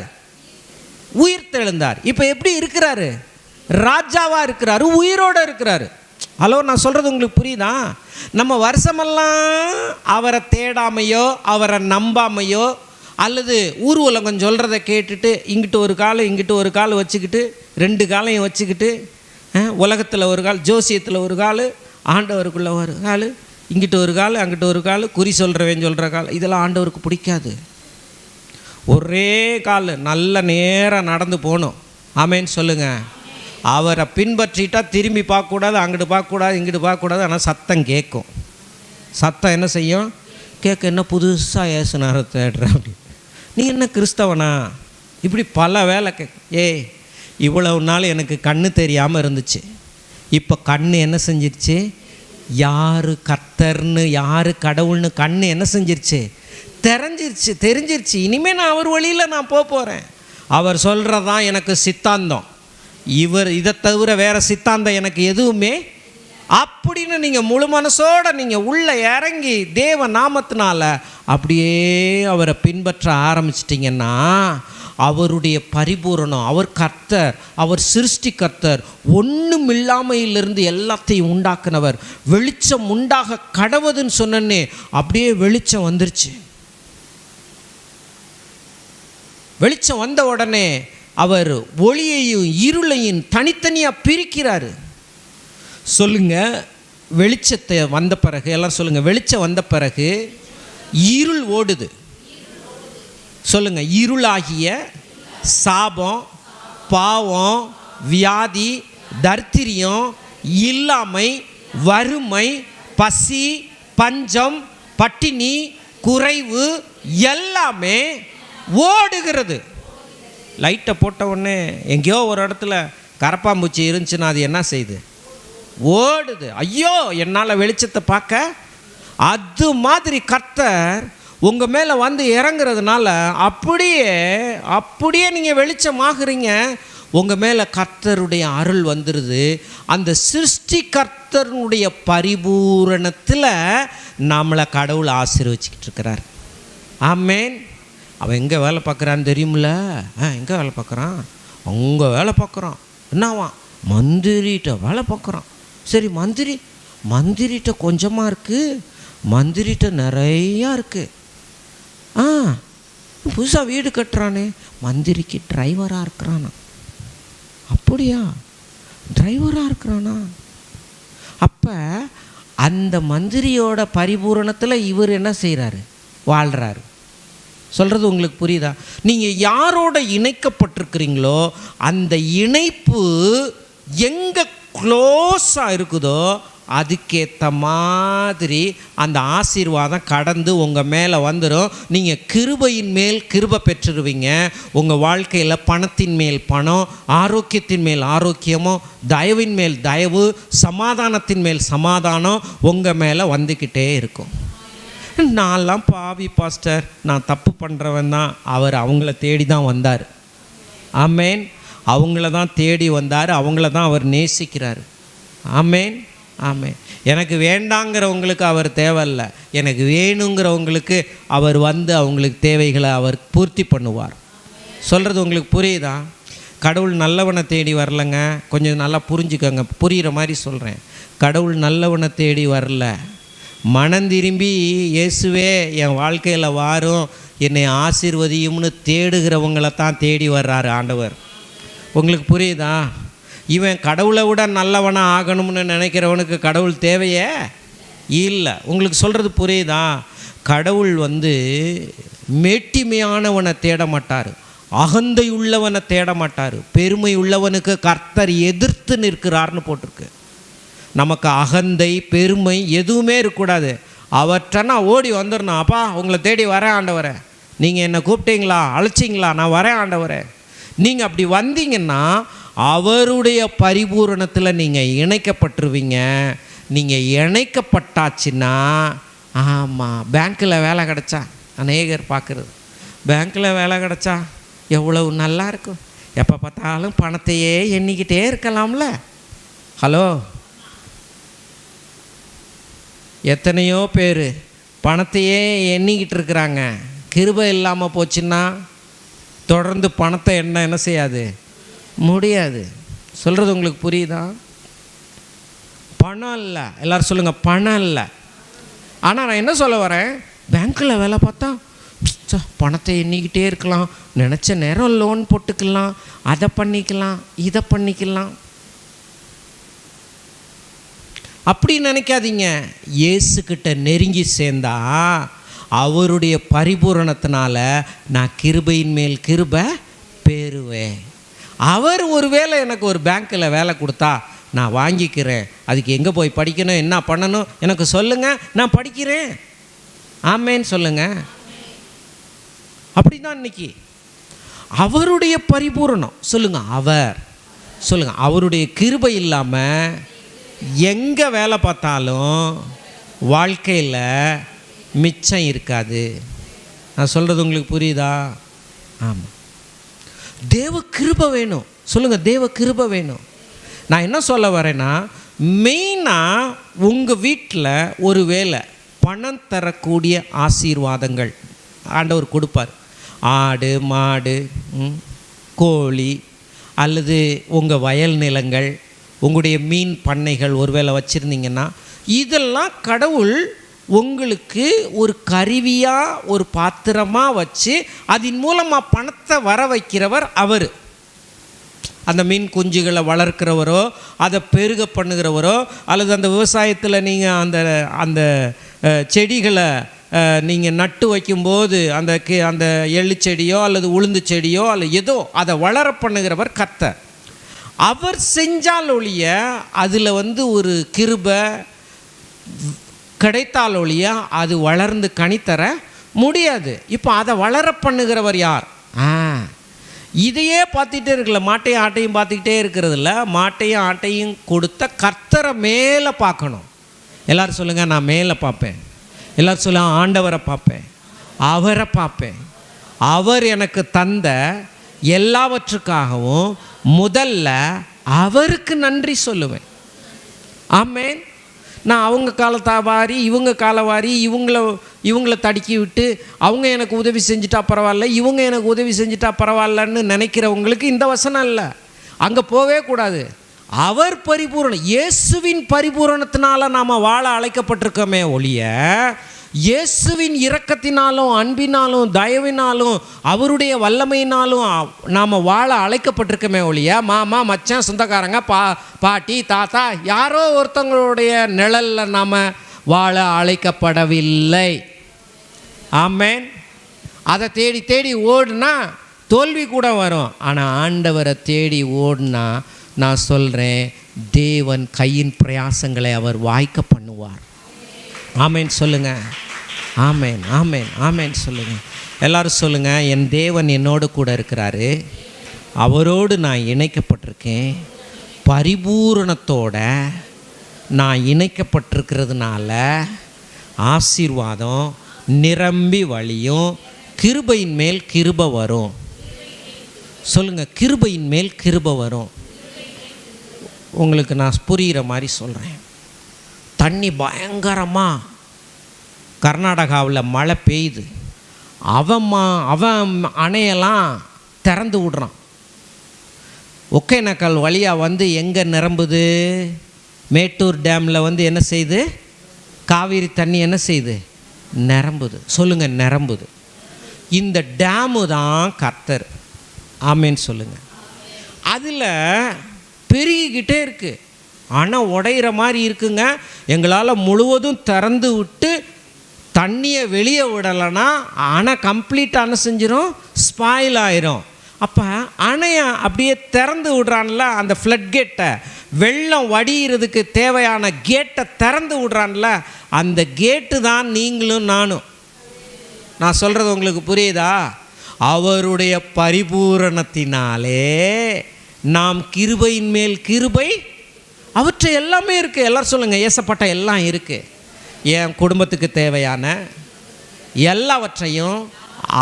உயிர்த்தெழுந்தார். இப்போ எப்படி இருக்கிறாரு? ராஜாவாக இருக்கிறாரு, உயிரோடு இருக்கிறாரு. ஹலோ, நான் சொல்கிறது உங்களுக்கு புரியுதா? நம்ம வருஷமெல்லாம் அவரை தேடாமையோ அவரை நம்பாமையோ அல்லது ஊர் உலகம் சொல்கிறத கேட்டுட்டு இங்கிட்டு ஒரு காலம் இங்கிட்டு ஒரு கால் வச்சுக்கிட்டு 2 காலையும் வச்சுக்கிட்டு உலகத்தில் ஒரு கால், ஜோசியத்தில் ஒரு கால், ஆண்டவருக்குள்ளே ஒரு கால், இங்கிட்டு ஒரு கால் அங்கிட்டு ஒரு கால், குறி சொல்கிறவன் சொல்கிற கால், இதெல்லாம் ஆண்டவருக்கு பிடிக்காது. ஒரே கால் நல்ல நேராக நடந்து போகணும். ஆமேன்னு சொல்லுங்கள். அவரை பின்பற்றிட்டா திரும்பி பார்க்கக்கூடாது, அங்கிட்டு பார்க்கக்கூடாது, இங்கிட்டு பார்க்கக்கூடாது. ஆனால் சத்தம் கேட்கும். சத்தம் என்ன செய்யும்? கேட்க. என்ன புதுசாக ஏசுனார தேடுற அப்படி, நீ என்ன கிறிஸ்தவனா? இப்படி பல வேலை இவ்வளவு நாள் எனக்கு கண்ணு தெரியாமல் இருந்துச்சு. இப்போ கண்ணு என்ன செஞ்சிருச்சு? யார் கர்த்தர்னு யார் கடவுள்னு கண்ணு என்ன செஞ்சிருச்சு? தெரிஞ்சிருச்சு. இனிமேல் நான் அவர் வழியில் நான் போகிறேன். அவர் சொல்கிறதான் எனக்கு சித்தாந்தம். இதை தவிர வேறு சித்தாந்தம் எனக்கு எதுவுமே அப்படின்னு நீங்கள் முழு மனசோடு நீங்கள் உள்ளே இறங்கி தேவ நாமத்தினால அப்படியே அவரை பின்பற்ற ஆரம்பிச்சிட்டிங்கன்னா, அவருடைய பரிபூரணம், அவர் கர்த்தர், அவர் சிருஷ்டி கர்த்தர், ஒன்றும் இல்லாமையிலிருந்து எல்லாத்தையும் உண்டாக்குனவர். வெளிச்சம் உண்டாக கடவுதுன்னு சொன்னே அப்படியே வெளிச்சம் வந்துருச்சு. வெளிச்சம் வந்த உடனே அவர் ஒளியையும் இருளையும் தனித்தனியாக பிரிக்கிறாரு. சொல்லுங்க, வெளிச்சத்தை வந்த பிறகு எல்லாம் சொல்லுங்க, வெளிச்சம் வந்த பிறகு இருள் ஓடுது. சொல்லுங்க, இருளாகிய சாபம், பாவம், வியாதி, தரித்திரியம், இல்லாமை, வறுமை, பசி, பஞ்சம், பட்டினி, குறைவு எல்லாமே ஓடுகிறது. லைட்டை போட்ட உடனே எங்கேயோ ஒரு இடத்துல கரப்பாம்பூச்சி இருந்துச்சுன்னா அது என்ன செய்யுது? ஓடுது. ஐயோ, என்னால் வெளிச்சத்தை பார்க்க. அது மாதிரி கர்த்தர் உங்கள் மேலே வந்து இறங்குறதுனால அப்படியே நீங்கள் வெளிச்சமாகறீங்க. உங்கள் மேலே கர்த்தருடைய அருள் வந்துடுது. அந்த சிருஷ்டி கர்த்தருடைய பரிபூரணத்தில் நம்மளை கடவுள் ஆசீர்வச்சிக்கிட்டு இருக்கிறார். ஆமேன். அவன் எங்கே வேலை பார்க்குறான்னு தெரியுமில்ல? எங்கே வேலை பார்க்குறான்? அங்கே வேலை பார்க்குறான். என்னவா? மந்திரிகிட்ட வேலை பார்க்குறான். சரி, மந்திரிகிட்ட கொஞ்சமாக இருக்குது, மந்திரிகிட்ட நிறையா இருக்குது. புதுசாக வீடு கட்டுறானே, மந்திரிக்கு டிரைவராக இருக்கிறானா? அப்படியா? டிரைவராக இருக்கிறானா? அப்போ அந்த மந்திரியோட பரிபூரணத்தில் இவர் என்ன செய்கிறாரு? வாழ்கிறாரு. சொல்கிறது உங்களுக்கு புரியுதா? நீங்கள் யாரோட இணைக்கப்பட்டிருக்கிறீங்களோ அந்த இணைப்பு எங்கே க்ளோஸாக இருக்குதோ அதுக்கேற்ற மாதிரி அந்த ஆசீர்வாதம் கடந்து உங்கள் மேலே வந்துடும். நீங்கள் கிருபையின் மேல் கிருபை பெற்றுருவீங்க. உங்கள் வாழ்க்கையில் பணத்தின் மேல் பணம், ஆரோக்கியத்தின் மேல் ஆரோக்கியமும், தயவின் மேல் தயவு, சமாதானத்தின் மேல் சமாதானம் உங்கள் மேலே வந்துக்கிட்டே இருக்கும். நான்லாம் பாவி பாஸ்டர், நான் தப்பு பண்ணுறவன் தான். அவர் அவங்கள தேடி தான் வந்தார். ஆமேன். அவங்கள தான் தேடி வந்தார். அவங்கள தான் அவர் நேசிக்கிறார். ஆமேன். ஆமேன். எனக்கு வேண்டாங்கிறவங்களுக்கு அவர் தேவையில்லை, எனக்கு வேணுங்கிறவங்களுக்கு அவர் வந்து அவங்களுக்கு தேவைகளை அவர் பூர்த்தி பண்ணுவார். சொல்கிறது உங்களுக்கு புரியுதா? கடவுள் நல்லவனை தேடி வரலைங்க. கொஞ்சம் நல்லா புரிஞ்சுக்கோங்க, புரிகிற மாதிரி சொல்கிறேன். கடவுள் நல்லவனை தேடி வரல. மனம் திரும்பி இயேசுவே என் வாழ்க்கையில் வாரும், என்னை ஆசீர்வதியும்னு தேடுகிறவங்களை தான் தேடி வர்றாரு ஆண்டவர். உங்களுக்கு புரியுதா? இவன் கடவுளை விட நல்லவனாக ஆகணும்னு நினைக்கிறவனுக்கு கடவுள் தேவையே இல்லை. உங்களுக்கு சொல்கிறது புரியுதா? கடவுள் வந்து மேட்டிமையானவனை தேட மாட்டார், அகந்தை உள்ளவனை தேட மாட்டார். பெருமை உள்ளவனுக்கு கர்த்தர் எதிர்த்து நிற்கிறார்னு போட்டிருக்கு. நமக்கு அகந்தை பெருமை எதுவுமே இருக்கக்கூடாது. அவற்றனா ஓடி வந்துடணும். அப்பா உங்களை தேடி வரேன் ஆண்டவரே, நீங்கள் என்னை கூப்பிட்டீங்களா, அழைச்சிங்களா, நான் வரேன் ஆண்டவரே. நீங்கள் அப்படி வந்தீங்கன்னா அவருடைய பரிபூரணத்தில் நீங்கள் இணைக்கப்பட்டுருவீங்க. நீங்கள் இணைக்கப்பட்டாச்சுன்னா, ஆமாம், பேங்க்கில் வேலை கிடச்சா, அநேகர் பார்க்குறது, பேங்க்கில் வேலை கிடச்சா எவ்வளவு நல்லா இருக்கும். எப்போ பார்த்தாலும் பணத்தையே எண்ணிக்கிட்டே இருக்கலாம்ல. ஹலோ, எத்தனையோ பேர் பணத்தையே எண்ணிக்கிட்டு இருக்கிறாங்க. கிருபை இல்லாமல் போச்சுன்னா தொடர்ந்து பணத்தை என்ன செய்யாது, முடியாது. சொல்கிறது உங்களுக்கு புரியுதா? பணம் இல்லை, எல்லோரும் சொல்லுங்கள், பணம் இல்லை. ஆனால் நான் என்ன சொல்ல வரேன், பேங்க்கில் வேலை பார்த்தா பணத்தை எண்ணிக்கிட்டே இருக்கலாம், நினச்ச நேரம் லோன் போட்டுக்கலாம், அதை பண்ணிக்கலாம், இதை பண்ணிக்கலாம். அப்படி நினைக்காதீங்க. இயேசுக்கிட்ட நெருங்கி சேர்ந்தா அவருடைய பரிபூரணத்தினால நான் கிருபையின் மேல் கிருபை பெறுவேன். அவர் ஒருவேளை எனக்கு ஒரு பேங்க்கில் வேலை கொடுத்தா நான் வாங்கிக்கிறேன். அதுக்கு எங்கே போய் படிக்கணும், என்ன பண்ணணும் எனக்கு சொல்லுங்கள், நான் படிக்கிறேன். ஆமேன்னு சொல்லுங்கள். அப்படி தான் இன்னைக்கு அவருடைய பரிபூரணம். சொல்லுங்கள், அவர் சொல்லுங்கள், அவருடைய கிருபை இல்லாமல் எங்கே வேலை பார்த்தாலும் வாழ்க்கையில் மிச்சம் இருக்காது. நான் சொல்கிறது உங்களுக்கு புரியுதா? ஆமாம், தேவ கிருபை வேணும். சொல்லுங்கள், தேவ கிருபை வேணும். நான் என்ன சொல்ல வரேன்னா, மெயினாக உங்கள் வீட்டில் ஒரு வேளை பணம் தரக்கூடிய ஆசீர்வாதங்கள் ஆண்டவர் கொடுப்பார். ஆடு மாடு கோழி அல்லது உங்கள் வயல் நிலங்கள், உங்களுடைய மீன் பண்ணைகள் ஒருவேளை வச்சுருந்தீங்கன்னா, இதெல்லாம் கடவுள் உங்களுக்கு ஒரு கருவியாக ஒரு பாத்திரமாக வச்சு அதன் மூலமாக பணத்தை வர வைக்கிறவர் அவர். அந்த மீன் குஞ்சுகளை வளர்க்கிறவரோ, அதை பெருக பண்ணுகிறவரோ, அல்லது அந்த விவசாயத்தில் நீங்கள் அந்த அந்த செடிகளை நீங்கள் நட்டு வைக்கும்போது அந்த எள்ளு செடியோ அல்லது உளுந்து செடியோ அல்லது ஏதோ அதை வளர பண்ணுகிறவர் கர்த்தர். அவர் செஞ்சால் ஒழிய அதில் ஒரு கிருபை கிடைத்தால் ஒழிய அது வளர்ந்து கனித்தர முடியாது. இப்போ அதை வளர பண்ணுகிறவர் யார்? இதையே பார்த்துட்டே இருக்கல, மாட்டையும் ஆட்டையும் பார்த்துக்கிட்டே இருக்கிறதில்ல, மாட்டையும் ஆட்டையும் கொடுத்த கர்த்தரை மேலே பார்க்கணும். எல்லோரும் சொல்லுங்கள், நான் மேலே பார்ப்பேன். எல்லோரும் சொல்லுங்கள், ஆண்டவரை பார்ப்பேன், அவரை பார்ப்பேன். அவர் எனக்கு தந்த எல்லாவற்றுக்காகவும் முதல்ல அவருக்கு நன்றி சொல்லுவேன். ஆமேன். நான் அவங்க காலத்தை வாரி இவங்க காலை வாரி இவங்கள தடுக்கி விட்டு அவங்க எனக்கு உதவி செஞ்சுட்டா பரவாயில்ல, இவங்க எனக்கு உதவி செஞ்சுட்டா பரவாயில்லன்னு நினைக்கிறவங்களுக்கு இந்த வசனம் இல்லை. அங்கே போவே கூடாது. அவர் பரிபூரணம், இயேசுவின் பரிபூரணத்தினால நாம் வாழ அழைக்கப்பட்டிருக்கோமே ஒழிய, இயேசுவின் இரக்கத்தினாலும் அன்பினாலும் தயவினாலும் அவருடைய வல்லமையினாலும் நாம் வாழ அழைக்கப்பட்டிருக்கோமே ஒழிய, மாமா மச்சான் சொந்தக்காரங்க பாட்டி தாத்தா யாரோ ஒருத்தவங்களுடைய நிழலில் நாம் வாழ அழைக்கப்படவில்லை. ஆமேன். அதை தேடி தேடி ஓடுனா தோல்வி கூட வரும். ஆனால் ஆண்டவரை தேடி ஓடுனா நான் சொல்கிறேன், தேவன் கையின் பிரயாசங்களை அவர் வாய்க்க பண்ணுவார். ஆமேன் சொல்லுங்கள். ஆமேன் ஆமேன் ஆமேன் சொல்லுங்கள். எல்லோரும் சொல்லுங்கள், என் தேவன் என்னோடு கூட இருக்கிறாரு, அவரோடு நான் இணைக்கப்பட்டிருக்கேன், பரிபூரணத்தோட நான் இணைக்கப்பட்டிருக்கிறதுனால ஆசீர்வாதம் நிரம்பி வழியும், கிருபையின் மேல் கிருபை வரும். சொல்லுங்கள், கிருபையின் மேல் கிருபை வரும். உங்களுக்கு நான் புரிகிற மாதிரி சொல்கிறேன். தண்ணி பயங்கரமாக கர்நாடகாவில் மழை பெய்யுது. அவன் அணையெல்லாம் திறந்து விடுறான். ஒகேனக்கல் வழியாக எங்கே நிரம்புது? மேட்டூர் டேமில் என்ன செய்யுது? காவிரி தண்ணி என்ன செய்யுது? நிரம்புது. சொல்லுங்கள், நிரம்புது. இந்த டேமு தான் கர்த்தர். ஆமேன்னு சொல்லுங்கள். அதில் பெருகிக்கிட்டே இருக்குது. அணை உடையிற மாதிரி இருக்குங்க. எங்களால் முழுவதும் திறந்து விட்டு தண்ணியை வெளியே விடலைன்னா அணை கம்ப்ளீட்டாக என்ன செஞ்சிடும்? ஸ்பாயில் ஆயிரும். அப்போ அணையை அப்படியே திறந்து விடுறான்ல, அந்த ஃப்ளட் கேட்டை, வெள்ளம் வடிகிறதுக்கு தேவையான கேட்டை திறந்து விடுறான்ல, அந்த கேட்டு தான் நீங்களும் நானும். நான் சொல்கிறது உங்களுக்கு புரியுதா? அவருடைய பரிபூரணத்தினாலே நாம் கிருபையின் மேல் கிருபை, அவற்றை எல்லாமே இருக்குது. எல்லோரும் சொல்லுங்கள், ஏசப்பட்ட எல்லாம் இருக்குது. என் குடும்பத்துக்கு தேவையான எல்லாவற்றையும்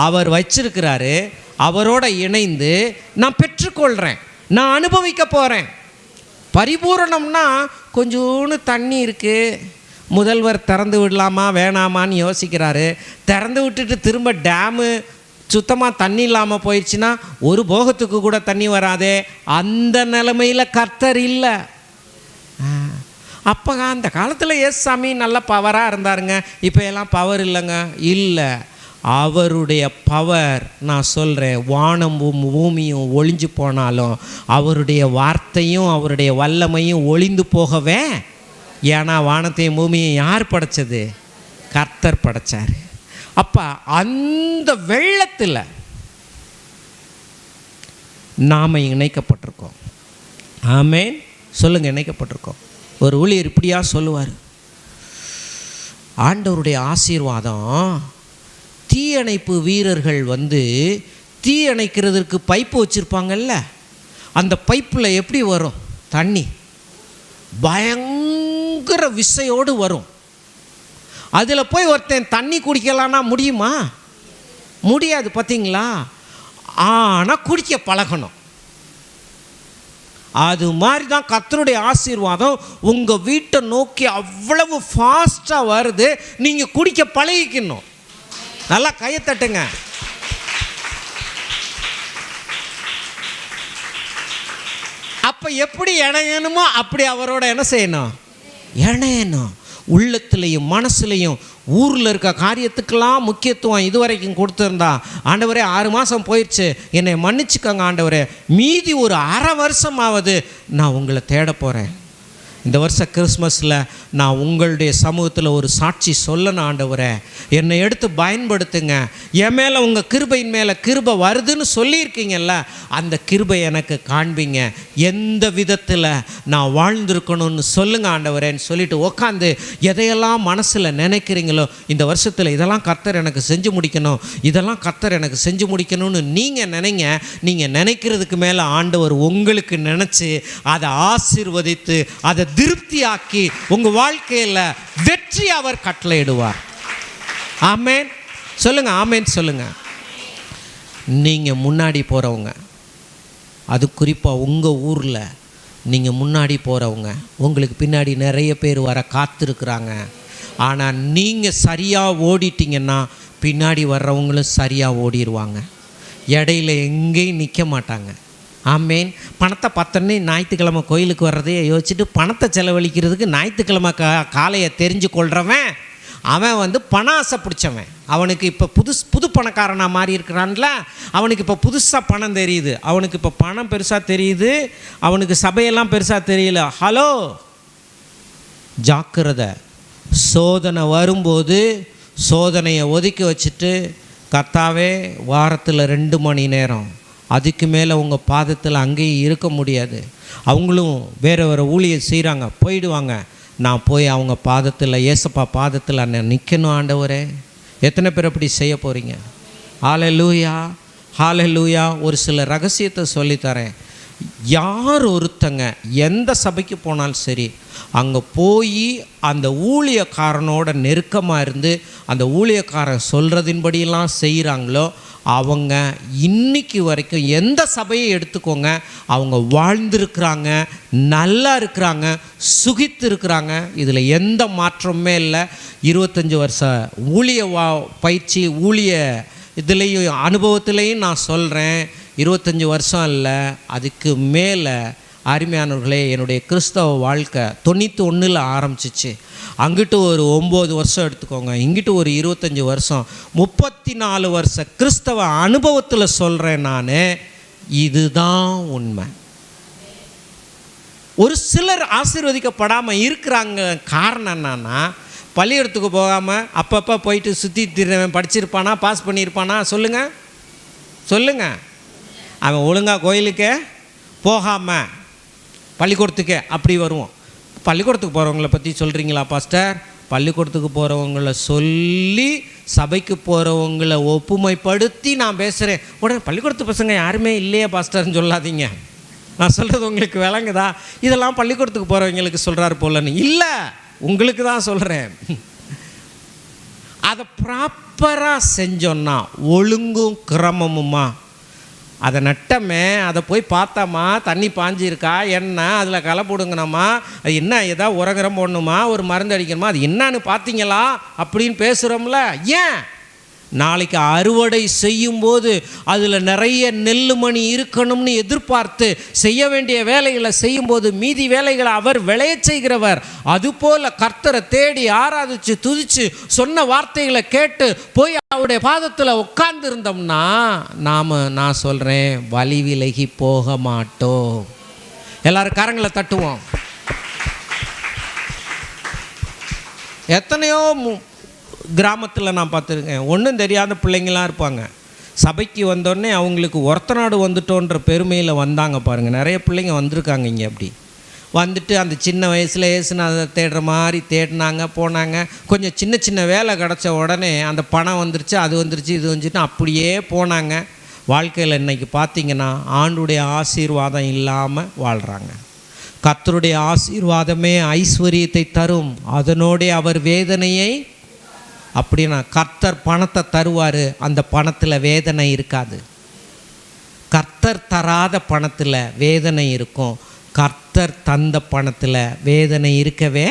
அவர் வச்சிருக்கிறாரு. அவரோட இணைந்து நான் பெற்றுக்கொள்கிறேன், நான் அனுபவிக்க போகிறேன். பரிபூரணம்னா கொஞ்சோன்னு தண்ணி இருக்குது, முதல்வர் திறந்து விடலாமா வேணாமான்னு யோசிக்கிறாரு. திறந்து விட்டுட்டு திரும்ப டேமு சுத்தமாக தண்ணி இல்லாமல் போயிடுச்சுன்னா ஒரு போகத்துக்கு கூட தண்ணி வராதே. அந்த நிலைமையில் கர்த்தர் இல்லை. அப்போ அந்த காலத்தில் ஏசாமி நல்ல பவராக இருந்தாருங்க. இப்போ எல்லாம் பவர் இல்லைங்க. இல்லை, அவருடைய பவர், நான் சொல்கிறேன், வானமும் பூமியும் ஒளிஞ்சு போனாலும் அவருடைய வார்த்தையும் அவருடைய வல்லமையும் ஒளிந்து போகவே. ஏன்னா வானத்தையும் பூமியும் யார் படைச்சது? கர்த்தர் படைச்சார். அப்போ அந்த வெள்ளத்தில் நாம் இணைக்கப்பட்டிருக்கோம். ஆமென் சொல்லுங்கள், இணைக்கப்பட்டிருக்கோம். ஒரு ஊழியர் இப்படியா சொல்லுவார், ஆண்டவருடைய ஆசீர்வாதம், தீயணைப்பு வீரர்கள் தீ அணைக்கிறதுக்கு பைப்பு வச்சுருப்பாங்கல்ல, அந்த பைப்பில் எப்படி வரும் தண்ணி? பயங்கர விசையோடு வரும். அதில் போய் ஒருத்தன் தண்ணி குடிக்கலான்னா முடியுமா? முடியாது, பார்த்தீங்களா? ஆனால் குடிக்க பழகணும். அது மாதிரி தான் கர்த்தருடைய ஆசீர்வாதம் உங்கள் வீட்டை நோக்கி அவ்வளவு ஃபாஸ்ட்டாக வருது. நீங்கள் குடிக்க பழகிக்கணும். நல்லா கையை தட்டுங்க. அப்போ எப்படி இணையணுமோ அப்படி அவரோட என்ன செய்யணும்? இணையணும். உள்ளத்துலேயும் மனசுலையும் ஊரில் இருக்க காரியத்துக்கெல்லாம் முக்கியத்துவம் இதுவரைக்கும் கொடுத்துருந்தா, ஆண்டவரே 6 மாதம் போயிடுச்சு, என்னை மன்னிச்சுக்கோங்க ஆண்டவரே, மீதி ஒரு அரை வருஷமாவது நான் உங்களை தேட போகிறேன். இந்த வருஷம் கிறிஸ்மஸில் நான் உங்களுடைய சமூகத்தில் ஒரு சாட்சி சொல்லணும் ஆண்டவரே, என்னை எடுத்து பயன்படுத்துங்க. என் மேலே உங்கள் கிருபையின் மேலே கிருபை வருதுன்னு சொல்லியிருக்கீங்கல்ல, அந்த கிருபை எனக்கு காண்பிங்க. எந்த விதத்தில் நான் வாழ்ந்திருக்கணும்னு சொல்லுங்கள் ஆண்டவரேன்னு சொல்லிட்டு உக்காந்து எதையெல்லாம் மனசில் நினைக்கிறீங்களோ, இந்த வருஷத்தில் இதெல்லாம் கர்த்தர் எனக்கு செஞ்சு முடிக்கணும், இதெல்லாம் கர்த்தர் எனக்கு செஞ்சு முடிக்கணும்னு நீங்கள் நினைங்க. நீங்கள் நினைக்கிறதுக்கு மேலே ஆண்டவர் உங்களுக்கு நினச்சி அதை ஆசீர்வதித்து அதை திருப்தியாக்கி உங்கள் வாழ்க்கையில் வெற்றி அவர் கட்டளையிடுவார். ஆமென் சொல்லுங்க, ஆமென் சொல்லுங்க. நீங்கள் முன்னாடி போகிறவங்க, அது குறிப்பாக உங்கள் ஊரில் நீங்கள் முன்னாடி போகிறவங்க, உங்களுக்கு பின்னாடி நிறைய பேர் வர காத்திருக்கிறாங்க. ஆனால் நீங்கள் சரியாக ஓடிட்டிங்கன்னா பின்னாடி வர்றவங்களும் சரியாக ஓடிடுவாங்க. இடையில எங்கேயும் நிற்க மாட்டாங்க. ஆமேன். பணத்தை பார்த்தோன்னே ஞாயிற்றுக்கிழமை கோயிலுக்கு வர்றதையே யோசிச்சுட்டு பணத்தை செலவழிக்கிறதுக்கு ஞாயிற்றுக்கிழமை காலையை தெரிஞ்சு கொள்கிறவன் அவன் பண ஆசை பிடிச்சவன். அவனுக்கு இப்போ புது பணக்காரனாக மாறி இருக்கிறான்ல, அவனுக்கு இப்போ புதுசாக பணம் தெரியுது, அவனுக்கு இப்போ பணம் பெருசாக தெரியுது, அவனுக்கு சபையெல்லாம் பெருசாக தெரியல. ஹலோ, ஜாக்கிரதை. சோதனை வரும்போது சோதனையை ஒதுக்கி வச்சுட்டு, கர்த்தாவே வாரத்தில் 2 மணி நேரம், அதுக்கு மேலே உங்கள் பாதத்தில் அங்கேயும் இருக்க முடியாது. அவங்களும் வேறு ஊழியம் செய்கிறாங்க, போயிடுவாங்க. நான் போய் அவங்க பாதத்தில், ஏசப்பா பாதத்தில் நான் நிற்கணும் ஆண்டவரே. எத்தனை பேர் அப்படி செய்ய போகிறீங்க? ஹல்லேலூயா, ஹல்லேலூயா. ஒரு சில ரகசியத்தை சொல்லித்தரேன். யார் ஒருத்தங்க எந்த சபைக்கு போனாலும் சரி, அங்கே போய் அந்த ஊழியக்காரனோட நெருக்கமாக இருந்து அந்த ஊழியக்காரன் சொல்கிறதின்படியெல்லாம் செய்கிறாங்களோ, அவங்க இன்னைக்கு வரைக்கும் எந்த சபையை எடுத்துக்கோங்க, அவங்க வாழ்ந்துருக்கிறாங்க, நல்லா இருக்கிறாங்க, சுகித்து இருக்கிறாங்க. இதில் எந்த மாற்றமே இல்லை. 25 வருஷ ஊழிய பயிற்சி, ஊழிய இதுலேயும் அனுபவத்துலேயும் நான் சொல்கிறேன், 25 வருஷம் இல்லை, அதுக்கு மேலே. அருமையானவர்களே, என்னுடைய கிறிஸ்தவ வாழ்க்கை 91 ஆரம்பிச்சிச்சு. அங்கிட்டு ஒரு 9 வருஷம் எடுத்துக்கோங்க, இங்கிட்டு ஒரு 25 வருஷம், 34 வருஷ கிறிஸ்தவ அனுபவத்தில் சொல்கிறேன் நான். இதுதான் உண்மை. ஒரு சிலர் ஆசீர்வதிக்கப்படாமல் இருக்கிறாங்க. காரணம் என்னன்னா, பள்ளிக்கூடத்துக்கு போகாமல் அப்பப்போ போயிட்டு சுற்றி திரிவன் படிச்சிருப்பானா, பாஸ் பண்ணியிருப்பானா? சொல்லுங்கள் சொல்லுங்கள். அவன் ஒழுங்காக கோயிலுக்கே போகாமல் பள்ளிக்கூடத்துக்கே அப்படி வருவோம். பள்ளிக்கூடத்துக்கு போகிறவங்கள பற்றி சொல்கிறீங்களா பாஸ்டர்? பள்ளிக்கூடத்துக்கு போகிறவங்கள சொல்லி சபைக்கு போகிறவங்கள ஒப்புமைப்படுத்தி நான் பேசுகிறேன். உடனே பள்ளிக்கூடத்து பசங்க யாருமே இல்லையே பாஸ்டர்னு சொல்லாதீங்க. நான் சொல்கிறது உங்களுக்கு விளங்குதா? இதெல்லாம் பள்ளிக்கூடத்துக்கு போகிறவங்களுக்கு சொல்கிறாரு போலன்னு இல்லை, உங்களுக்கு தான் சொல்கிறேன். அதை ப்ராப்பராக செஞ்சோன்னா ஒழுங்கும் கிரமமுமா அதை நட்டமே, அதை போய் பார்த்தோமா, தண்ணி பாஞ்சிருக்கா என்ன, அதில் களை போடுங்கணுமா, அது என்ன ஏதாவது உரகிரம் போடணுமா, ஒரு மருந்து அடிக்கணுமா, அது என்னன்னு பார்த்தீங்களா அப்படின்னு பேசுகிறோம்ல. ஏன்? நாளைக்கு அறுவடை செய்யும்போது அதில் நிறைய நெல் மணி இருக்கணும்னு எதிர்பார்த்து செய்ய வேண்டிய வேலைகளை செய்யும்போது மீதி வேலைகளை அவர் விளைய செய்கிறவர். அதுபோல் கர்த்தரை தேடி ஆராதித்து துதித்து சொன்ன வார்த்தைகளை கேட்டு போய் அவருடைய பாதத்தில் உட்கார்ந்து இருந்தோம்னா நான் சொல்கிறேன், வழி விலகி போக மாட்டோம். எல்லாரும் கரங்களை தட்டுவோம். எத்தனையோ கிராமத்தில் நான் பார்த்துருக்கேன், ஒன்றும் தெரியாத பிள்ளைங்களாம் இருப்பாங்க. சபைக்கு வந்தோடனே அவங்களுக்கு ஒருத்தநாடு வந்துட்டோன்ற பெருமையில் வந்தாங்க பாருங்கள். நிறைய பிள்ளைங்க வந்திருக்காங்க இங்கே. அப்படி வந்துட்டு அந்த சின்ன வயசில் ஏசுநாதை தேடுற மாதிரி தேடினாங்க, போனாங்க. கொஞ்சம் சின்ன சின்ன வேலை கிடச்ச உடனே அந்த பணம் வந்துருச்சு, அது வந்துருச்சு, இது வந்துட்டு அப்படியே போனாங்க. வாழ்க்கையில் இன்றைக்கி பார்த்திங்கன்னா ஆண்டுடைய ஆசீர்வாதம் இல்லாமல் வாழ்கிறாங்க. கர்த்தருடைய ஆசீர்வாதமே ஐஸ்வர்யத்தை தரும், அதனோடே அவர் வேதனையை. அப்படின்னா கர்த்தர் பணத்தை தருவார், அந்த பணத்தில் வேதனை இருக்காது. கர்த்தர் தராத பணத்தில் வேதனை இருக்கும், கர்த்தர் தந்த பணத்தில் வேதனை இருக்கவே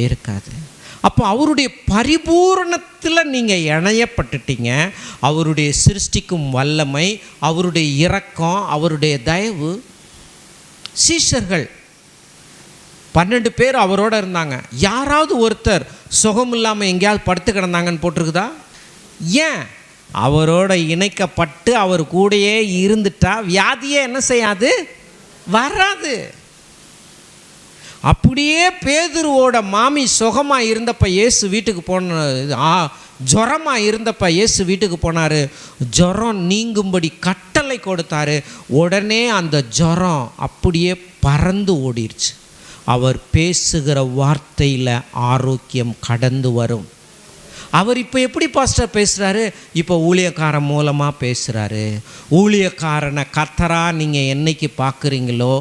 இருக்காது. அப்போ அவருடைய பரிபூரணத்தில் நீங்கள் இணையப்பட்டுட்டீங்க. அவருடைய சிருஷ்டிக்கும் வல்லமை, அவருடைய இரக்கம், அவருடைய தயவு. சீஷர்கள் 12 பேர் அவரோட இருந்தாங்க. யாராவது ஒருத்தர் சுகம் இல்லாமல் எங்கேயாவது படுத்து கிடந்தாங்கன்னு போட்டிருக்குதா? ஏன்? அவரோட இணைக்கப்பட்டு அவர் கூடயே இருந்துட்டா வியாதியே என்ன செய்யாது, வராது. அப்படியே பேதுருவோட மாமி சுகமாக இருந்தப்ப இயேசு வீட்டுக்கு ஜுரமாக இருந்தப்ப இயேசு வீட்டுக்கு போனார். ஜுரம் நீங்கும்படி கட்டளை கொடுத்தாரு. உடனே அந்த ஜுரம் அப்படியே பறந்து ஓடிடுச்சு. அவர் பேசுகிற வார்த்தையில் ஆரோக்கியம் கடந்து வரும். அவர் இப்போ எப்படி பாஸ்டர் பேசுகிறாரு? இப்போ ஊழியக்காரன் மூலமாக பேசுகிறாரு. ஊழியக்காரனை கர்த்தராக நீங்கள் என்னைக்கு பார்க்குறீங்களோ,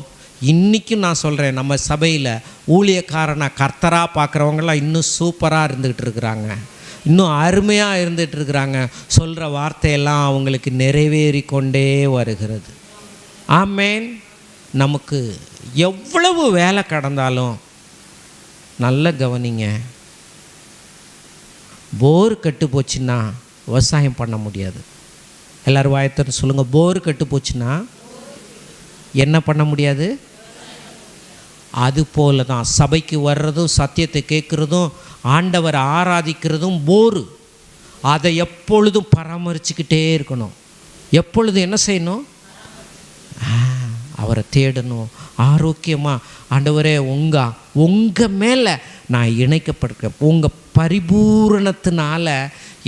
இன்றைக்கும் நான் சொல்கிறேன், நம்ம சபையில் ஊழியக்காரனை கர்த்தராக பார்க்குறவங்களாம் இன்னும் சூப்பராக இருந்துகிட்டு இருக்கிறாங்க, இன்னும் அருமையாக இருந்துகிட்டு இருக்கிறாங்க. சொல்கிற வார்த்தையெல்லாம் அவங்களுக்கு நிறைவேறி கொண்டே வருகிறது. ஆமேன். நமக்கு எவ்வளவு வேலை கடந்தாலும் நல்ல கவனிங்க, போர் கட்டு போச்சுன்னா விவசாயம் பண்ண முடியாது. எல்லோரும் வாயத்தன்னு சொல்லுங்கள், போர் கட்டு போச்சுன்னா என்ன பண்ண முடியாது? அது போல தான் சபைக்கு வர்றதும் சத்தியத்தை கேட்குறதும் ஆண்டவரை ஆராதிக்கிறதும் போர். அதை எப்பொழுதும் பராமரிச்சுக்கிட்டே இருக்கணும். எப்பொழுதும் என்ன செய்யணும்? அவரை தேடணும். ஆரோக்கியமாக ஆண்டவரே உங்கள் மேலே நான் இணைக்கப்பட்டிருக்கேன், உங்கள் பரிபூரணத்தினால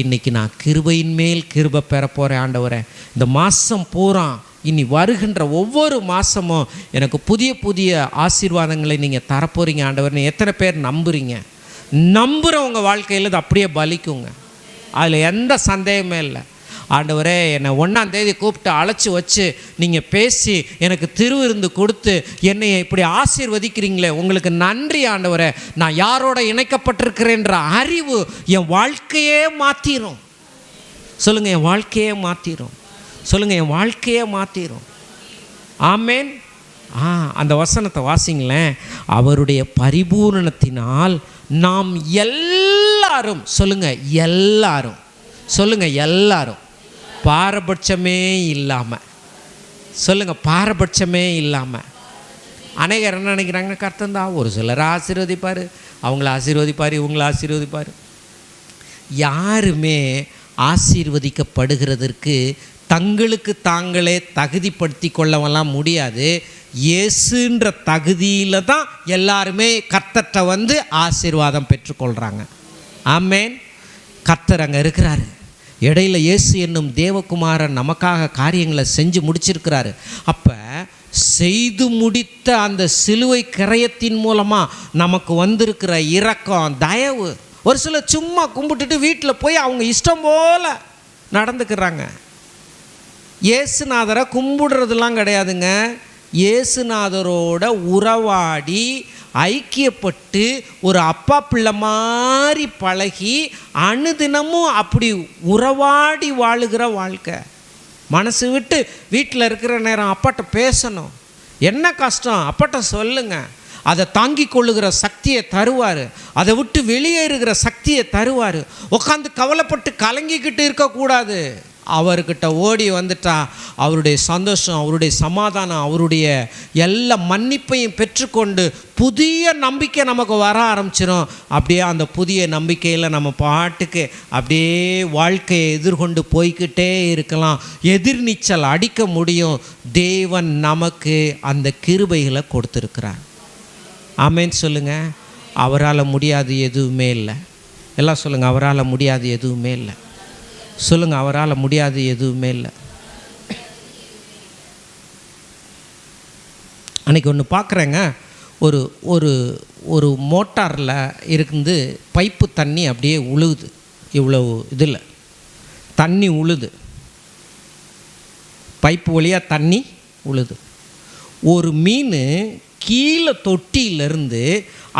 இன்றைக்கி நான் கிருபையின் மேல் கிருபை பெற போகிறேன். ஆண்டவரே, இந்த மாதம் பூரா இனி வருகின்ற ஒவ்வொரு மாதமும் எனக்கு புதிய புதிய ஆசீர்வாதங்களை நீங்கள் தரப்போகிறீங்க ஆண்டவர்னு எத்தனை பேர் நம்புகிறீங்க? நம்புகிறவங்க வாழ்க்கையில் இது அப்படியே பலிக்குங்க, அதில் எந்த சந்தேகமே இல்லை. ஆண்டவரே, என்னை 1ஆம் தேதி கூப்பிட்டு அழைச்சி வச்சு நீங்கள் பேசி எனக்கு திருவிருந்து கொடுத்து என்னை இப்படி ஆசீர்வதிக்கிறீங்களே, உங்களுக்கு நன்றி ஆண்டவரே. நான் யாரோட இணைக்கப்பட்டிருக்கிறேன்ற அறிவு என் வாழ்க்கையே மாற்றிடும். சொல்லுங்கள், என் வாழ்க்கையே மாற்றிடும். சொல்லுங்கள், என் வாழ்க்கையே மாற்றிடும். ஆமேன். அந்த வசனத்தை வாசிங்களேன். அவருடைய பரிபூரணத்தினால் நாம் எல்லாரும், சொல்லுங்கள் எல்லாரும், சொல்லுங்கள் எல்லாரும், பாரபட்சமே இல்லாமல், சொல்லுங்கள் பாரபட்சமே இல்லாமல். அநேகர் என்ன நினைக்கிறாங்க? கர்த்தன் தான் ஒரு சிலர் ஆசீர்வதிப்பார், அவங்கள ஆசீர்வதிப்பார், இவங்கள ஆசீர்வதிப்பார். யாருமே ஆசீர்வதிக்கப்படுகிறதற்கு தங்களுக்கு தாங்களே தகுதிப்படுத்தி கொள்ளவெல்லாம் முடியாது. இயேசுன்ற தகுதியில் தான் எல்லாருமே கர்த்தர்கிட்ட வந்து ஆசீர்வாதம் பெற்றுக்கொள்கிறாங்க. ஆமேன். கர்த்தர் அங்கே இருக்கிறாரு. இடையில இயேசு என்னும் தேவகுமாரன் நமக்காக காரியங்களை செஞ்சு முடிச்சிருக்கிறாரு. அப்போ செய்து முடித்த அந்த சிலுவை கிரயத்தின் மூலமாக நமக்கு வந்திருக்கிற இரக்கம், தயவு. ஒரு சிலர் சும்மா கும்பிட்டுட்டு வீட்டில் போய் அவங்க இஷ்டம் போல் நடந்துக்கிறாங்க. இயேசுநாதரை கும்பிடுறதுலாம் கிடையாதுங்க. இயேசுநாதரோட உறவாடி ஐக்கியப்பட்டு ஒரு அப்பா பிள்ளை மாதிரி பழகி அனுதினமும் அப்படி உறவாடி வாழுகிற வாழ்க்கை. மனசு விட்டு வீட்டில் இருக்கிற நேரம் அப்பாட்ட பேசணும். என்ன கஷ்டம் அப்பாட்ட சொல்லுங்க. அதை தாங்கி கொள்ளுகிற சக்தியை தருவார். அதை விட்டு வெளியேறுகிற சக்தியை தருவார். உட்காந்து கவலைப்பட்டு கலங்கிக்கிட்டு இருக்கக்கூடாது. அவர்கிட்ட ஓடி வந்துட்டா அவருடைய சந்தோஷம், அவருடைய சமாதானம், அவருடைய எல்லா மன்னிப்பையும் பெற்றுக்கொண்டு புதிய நம்பிக்கை நமக்கு வர ஆரம்பிச்சிடும். அப்படியே அந்த புதிய நம்பிக்கையில் நம்ம பாட்டுக்கு அப்படியே வாழ்க்கையை எதிர்கொண்டு போய்கிட்டே இருக்கலாம். எதிர்நீச்சல் அடிக்க முடியும். தேவன் நமக்கு அந்த கிருபைகளை கொடுத்துருக்கிறார். ஆமேன்னு சொல்லுங்கள். அவரால் முடியாது எதுவுமே இல்லை. எல்லாம் சொல்லுங்கள், அவரால் முடியாது எதுவுமே இல்லை. சொல்லுங்கள், அவரால் முடியாது எதுவுமே இல்லை. அன்றைக்கி ஒன்று பார்க்குறேங்க. ஒரு ஒரு ஒரு மோட்டாரில் இருந்து பைப்பு தண்ணி அப்படியே உழுகுது. இவ்வளோ இதில் தண்ணி உழுது, பைப்பு வழியாக தண்ணி உழுது. ஒரு மீன் கீழே தொட்டியிலேருந்து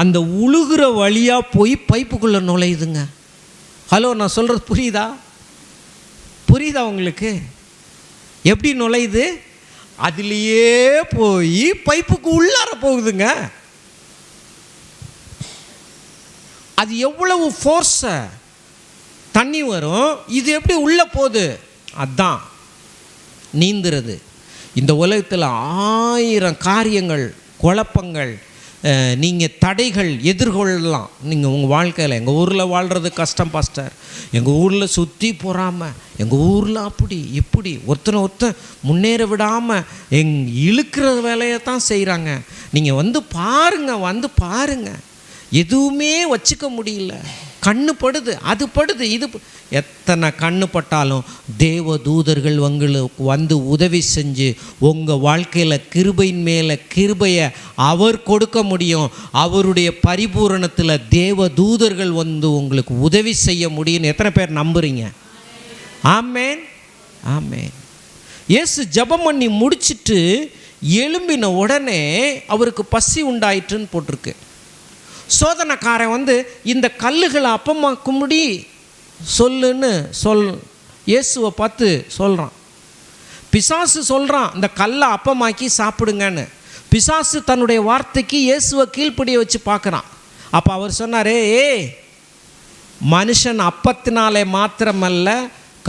அந்த உழுகிற வழியாக போய் பைப்புக்குள்ளே நுழையுதுங்க. ஹலோ, நான் சொல்கிறது புரியுதா? புரியுதா உங்களுக்கு? எப்படி நுழையுது? அதுலேயே போய் பைப்புக்கு உள்ளார போகுதுங்க. அது எவ்வளவு ஃபோர்ஸை தண்ணி வரும், இது எப்படி உள்ளே போகுது? அதுதான் நீந்துறது. இந்த உலகத்தில் 1000 காரியங்கள், குழப்பங்கள், நீங்கள் தடைகள் எதிர்கொள்ளலாம். நீங்கள் உங்கள் வாழ்க்கையில், எங்கள் ஊரில் வாழ்கிறது கஷ்டம் பாஸ்டர், எங்கள் ஊரில் சுற்றி போகாமல், எங்கள் ஊரில் அப்படி இப்படி ஒருத்தர் முன்னேற விடாமல் இழுக்கிற வேலையை தான் செய்கிறாங்க. நீங்கள் வந்து பாருங்கள், எதுவுமே வச்சுக்க முடியல. கண்ணு படுது, அது படுது, இது எத்தனை கண்ணு பட்டாலும் தேவ தூதர்கள் உங்களுக்கு வந்து உதவி செஞ்சு உங்கள் வாழ்க்கையில் கிருபையின் மேலே கிருபையை அவர் கொடுக்க முடியும். அவருடைய பரிபூரணத்தில் தேவ தூதர்கள் வந்து உங்களுக்கு உதவி செய்ய முடியும்னு எத்தனை பேர் நம்புறீங்க? ஆமேன், ஆமேன். இயேசு ஜெபம் பண்ணி முடிச்சுட்டு எழும்பின உடனே அவருக்கு பசி உண்டாயிற்றுன்னு போட்டிருக்கு. சோதனைக்காரன் வந்து இந்த கல்லுகளை அப்பமாக்கும்படி சொல்லுன்னு இயேசுவை பார்த்து சொல்கிறான். பிசாசு சொல்கிறான் இந்த கல்லை அப்பமாக்கி சாப்பிடுங்கன்னு. பிசாசு தன்னுடைய வார்த்தைக்கு இயேசுவை கீழ்ப்படிய வச்சு பார்க்குறான். அப்போ அவர் சொன்னார், மனுஷன் அப்பத்தினாலே மாத்திரமல்ல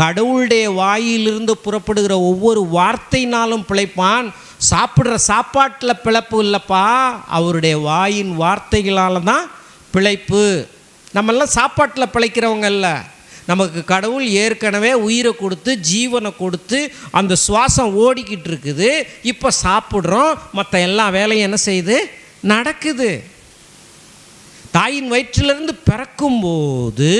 கடவுளுடைய வாயிலிருந்து புறப்படுகிற ஒவ்வொரு வார்த்தையினாலும் பிழைப்பான். சாப்பிட்ற சாப்பாட்டில் பிழைப்பு இல்லைப்பா, அவருடைய வாயின் வார்த்தைகளால் தான் பிழைப்பு. நம்மெல்லாம் சாப்பாட்டில் பிழைக்கிறவங்க இல்லை. நமக்கு கடவுள் ஏற்கனவே உயிரை கொடுத்து ஜீவனை கொடுத்து அந்த சுவாசம் ஓடிக்கிட்டு இருக்குது. இப்போ சாப்பிட்றோம், மற்ற எல்லா வேலையும் என்ன செய்யுது? நடக்குது. தாயின் வயிற்றிலிருந்து பிறக்கும்போது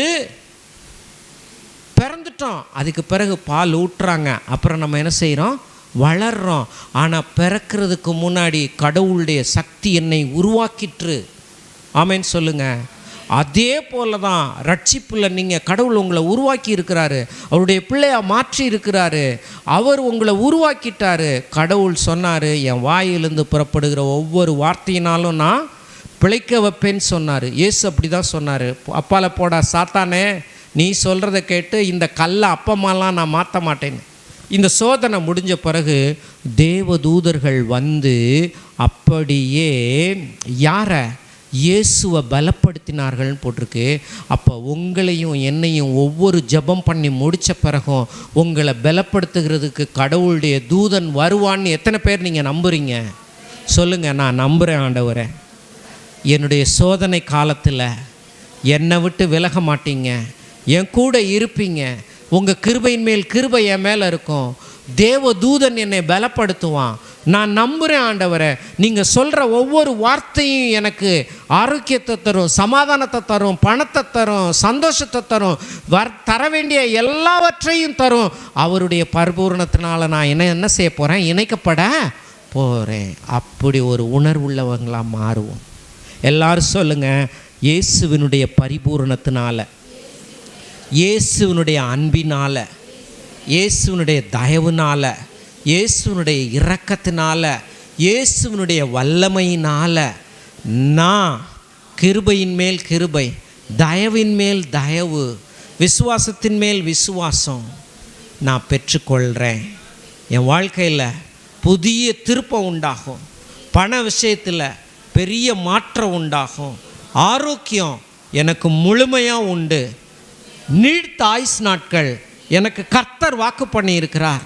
பிறந்துட்டோம். அதுக்கு பிறகு பால் ஊட்டுறாங்க. அப்புறம் நம்ம என்ன செய்கிறோம்? வளர்கிறோம். ஆனால் பிறக்கிறதுக்கு முன்னாடி கடவுளுடைய சக்தி என்னை உருவாக்கிற்று. ஆமேன்னு சொல்லுங்கள். அதே போல தான் ரட்சிப்பில் நீங்கள் கடவுள் உங்களை உருவாக்கி இருக்கிறாரு. அவருடைய பிள்ளையாக மாற்றி இருக்கிறாரு. அவர் உங்களை உருவாக்கிட்டாரு. கடவுள் சொன்னார், என் வாயிலிருந்து புறப்படுகிற ஒவ்வொரு வார்த்தையினாலும் நான் பிழைக்க வைப்பேன்னு சொன்னார். இயேசு அப்படி தான் சொன்னார். அப்பால போடா சாத்தானே, நீ சொல்கிறத கேட்டு இந்த கல்லை அப்பமாலாம் நான் மாற்ற மாட்டேன்னு. இந்த சோதனை முடிஞ்ச பிறகு தேவ தூதர்கள் வந்து அப்படியே யாரை? இயேசுவை பலப்படுத்தினார்கள்னு போட்டிருக்கு. அப்போ உங்களையும் என்னையும் ஒவ்வொரு ஜெபம் பண்ணி முடித்த பிறகும் உங்களை பலப்படுத்துகிறதுக்கு கடவுளுடைய தூதன் வருவான்னு எத்தனை பேர் நீங்கள் நம்புகிறீங்க? சொல்லுங்கள், நான் நம்புகிறேன் ஆண்டவரே. என்னுடைய சோதனை காலத்தில் என்னை விட்டு விலக மாட்டீங்க, என் கூட இருப்பீங்க. உங்கள் கிருபையின் மேல் கிருபை என் மேலே இருக்கும். தேவதூதன் என்னை பலப்படுத்துவான். நான் நம்புகிறேன் ஆண்டவரே, நீங்கள் சொல்கிற ஒவ்வொரு வார்த்தையும் எனக்கு ஆரோக்கியத்தை தரும், சமாதானத்தை தரும், பணத்தை தரும், சந்தோஷத்தை தரும், தர வேண்டிய எல்லாவற்றையும் தரும். அவருடைய பரிபூரணத்தினால நான் என்ன செய்ய போகிறேன்? இணைக்கப்பட போகிறேன். அப்படி ஒரு உணர்வுள்ளவங்களாக மாறுவோம். எல்லாரும் சொல்லுங்கள், இயேசுவினுடைய பரிபூரணத்தினால, இயேசுவினுடைய அன்பினால், இயேசுவினுடைய தயவுனால், இயேசுவினுடைய இரக்கத்தினால, இயேசுவினுடைய வல்லமையினால் நான் கிருபையின் மேல் கிருபை, தயவின் மேல் தயவு, விசுவாசத்தின் மேல் விசுவாசம் நான் பெற்றுக்கொள்கிறேன். என் வாழ்க்கையில் புதிய திருப்பம் உண்டாகும், பண விஷயத்தில் பெரிய மாற்றம் உண்டாகும், ஆரோக்கியம் எனக்கு முழுமையாக உண்டு, நீடித்த ஆயுசு நாட்கள் எனக்கு கர்த்தர் வாக்கு பண்ணியிருக்கிறார்.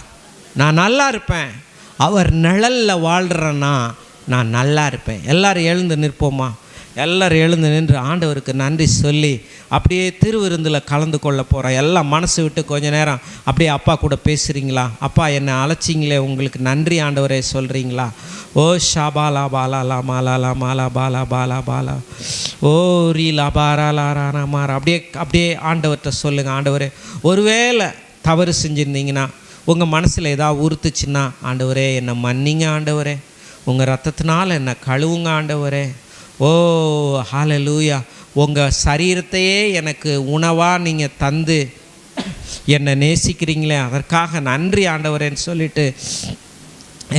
நான் நல்லா இருப்பேன். அவர் நிழலில் வாழ்கிறேன்னா நான் நல்லா இருப்பேன். எல்லோரும் எழுந்து நிற்போமா? எல்லோரும் எழுந்து நின்று ஆண்டவருக்கு நன்றி சொல்லி அப்படியே திருவிருந்தில் கலந்து கொள்ள போகிறோம். எல்லாம் மனசு விட்டு கொஞ்ச நேரம் அப்படியே அப்பா கூட பேசுகிறீங்களா? அப்பா என்னை அழைச்சிங்களே, உங்களுக்கு நன்றி ஆண்டவரே சொல்கிறீங்களா? ஓ ஷாபாலா பாலா லா மாலா லா மாலா பாலா பாலா பாலா ஓ ரீ லா பாரா லா ரானா மாரா. அப்படியே ஆண்டவர்கிட்ட சொல்லுங்கள். ஆண்டவரே, ஒருவேளை தவறு செஞ்சுருந்தீங்கன்னா, உங்கள் மனசில் ஏதாவது உறுத்துச்சுன்னா, ஆண்டவரே என்னை மன்னிங்க ஆண்டவரே, உங்கள் ரத்தத்தினால் என்னை கழுவுங்க ஆண்டவரே. ஓ ஹல்லேலூயா. உங்கள் சரீரத்தையே எனக்கு உணவாக நீங்கள் தந்து என்னை நேசிக்கிறீங்களே, அதற்காக நன்றி ஆண்டவரேன்னு சொல்லிவிட்டு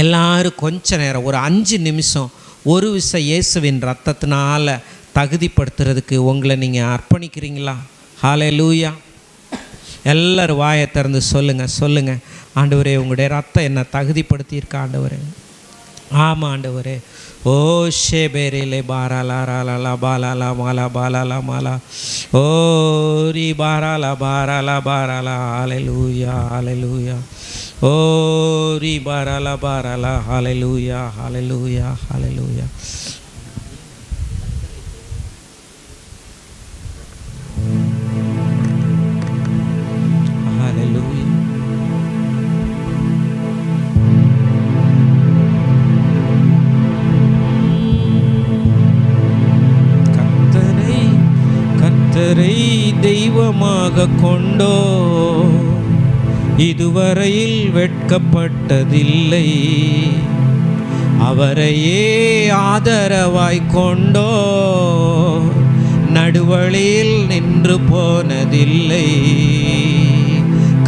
எல்லாரும் கொஞ்ச நேரம் ஒரு 5 நிமிஷம் ஒரு விசை இயேசுவின் ரத்தத்தினால் தகுதிப்படுத்துறதுக்கு உங்களை நீங்கள் அர்ப்பணிக்கிறீங்களா? ஹல்லேலூயா. எல்லோரும் வாயை திறந்து சொல்லுங்கள். ஆண்டவரே, உங்களுடைய ரத்தம் என்னை தகுதிப்படுத்தியிருக்க ஆண்டவரே. ஆமாம் ஆண்டவரே. ஓ ஷே பேரிலே பாராலா ராலா பாலாலா மாலா பாலாலா மாலா ஓ ரீ பாராலா பாராலா பாராலா. ஹல்லேலூயா ஹல்லேலூயா. ஓ ரீ பாராலா பாராலா. ஹல்லேலூயா ஹல்லேலூயா ஹல்லேலூயா. ஹல்லேலூயா. கர்த்தரை தெய்வமாக கொண்டோ இதுவரையில் வெட்கப்பட்டதில்லை, அவரையே ஆதரவாய் கொண்டோ நடுவழியில் நின்று போனதில்லை.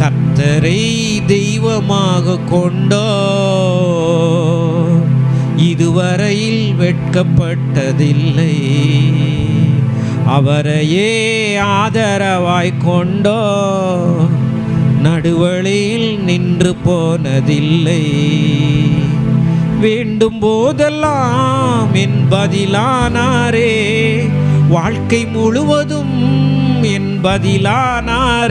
கர்த்தரை தெய்வமாக கொண்டோ இதுவரையில் வெட்கப்பட்டதில்லை, அவரையே ஆதரவாய் கொண்டோ நடுவழியில் நின்று போனதில்லை. வேண்டும் போதெல்லாம் என் பதிலானாரே, வாழ்க்கை முழுவதும் என் பதிலானார்.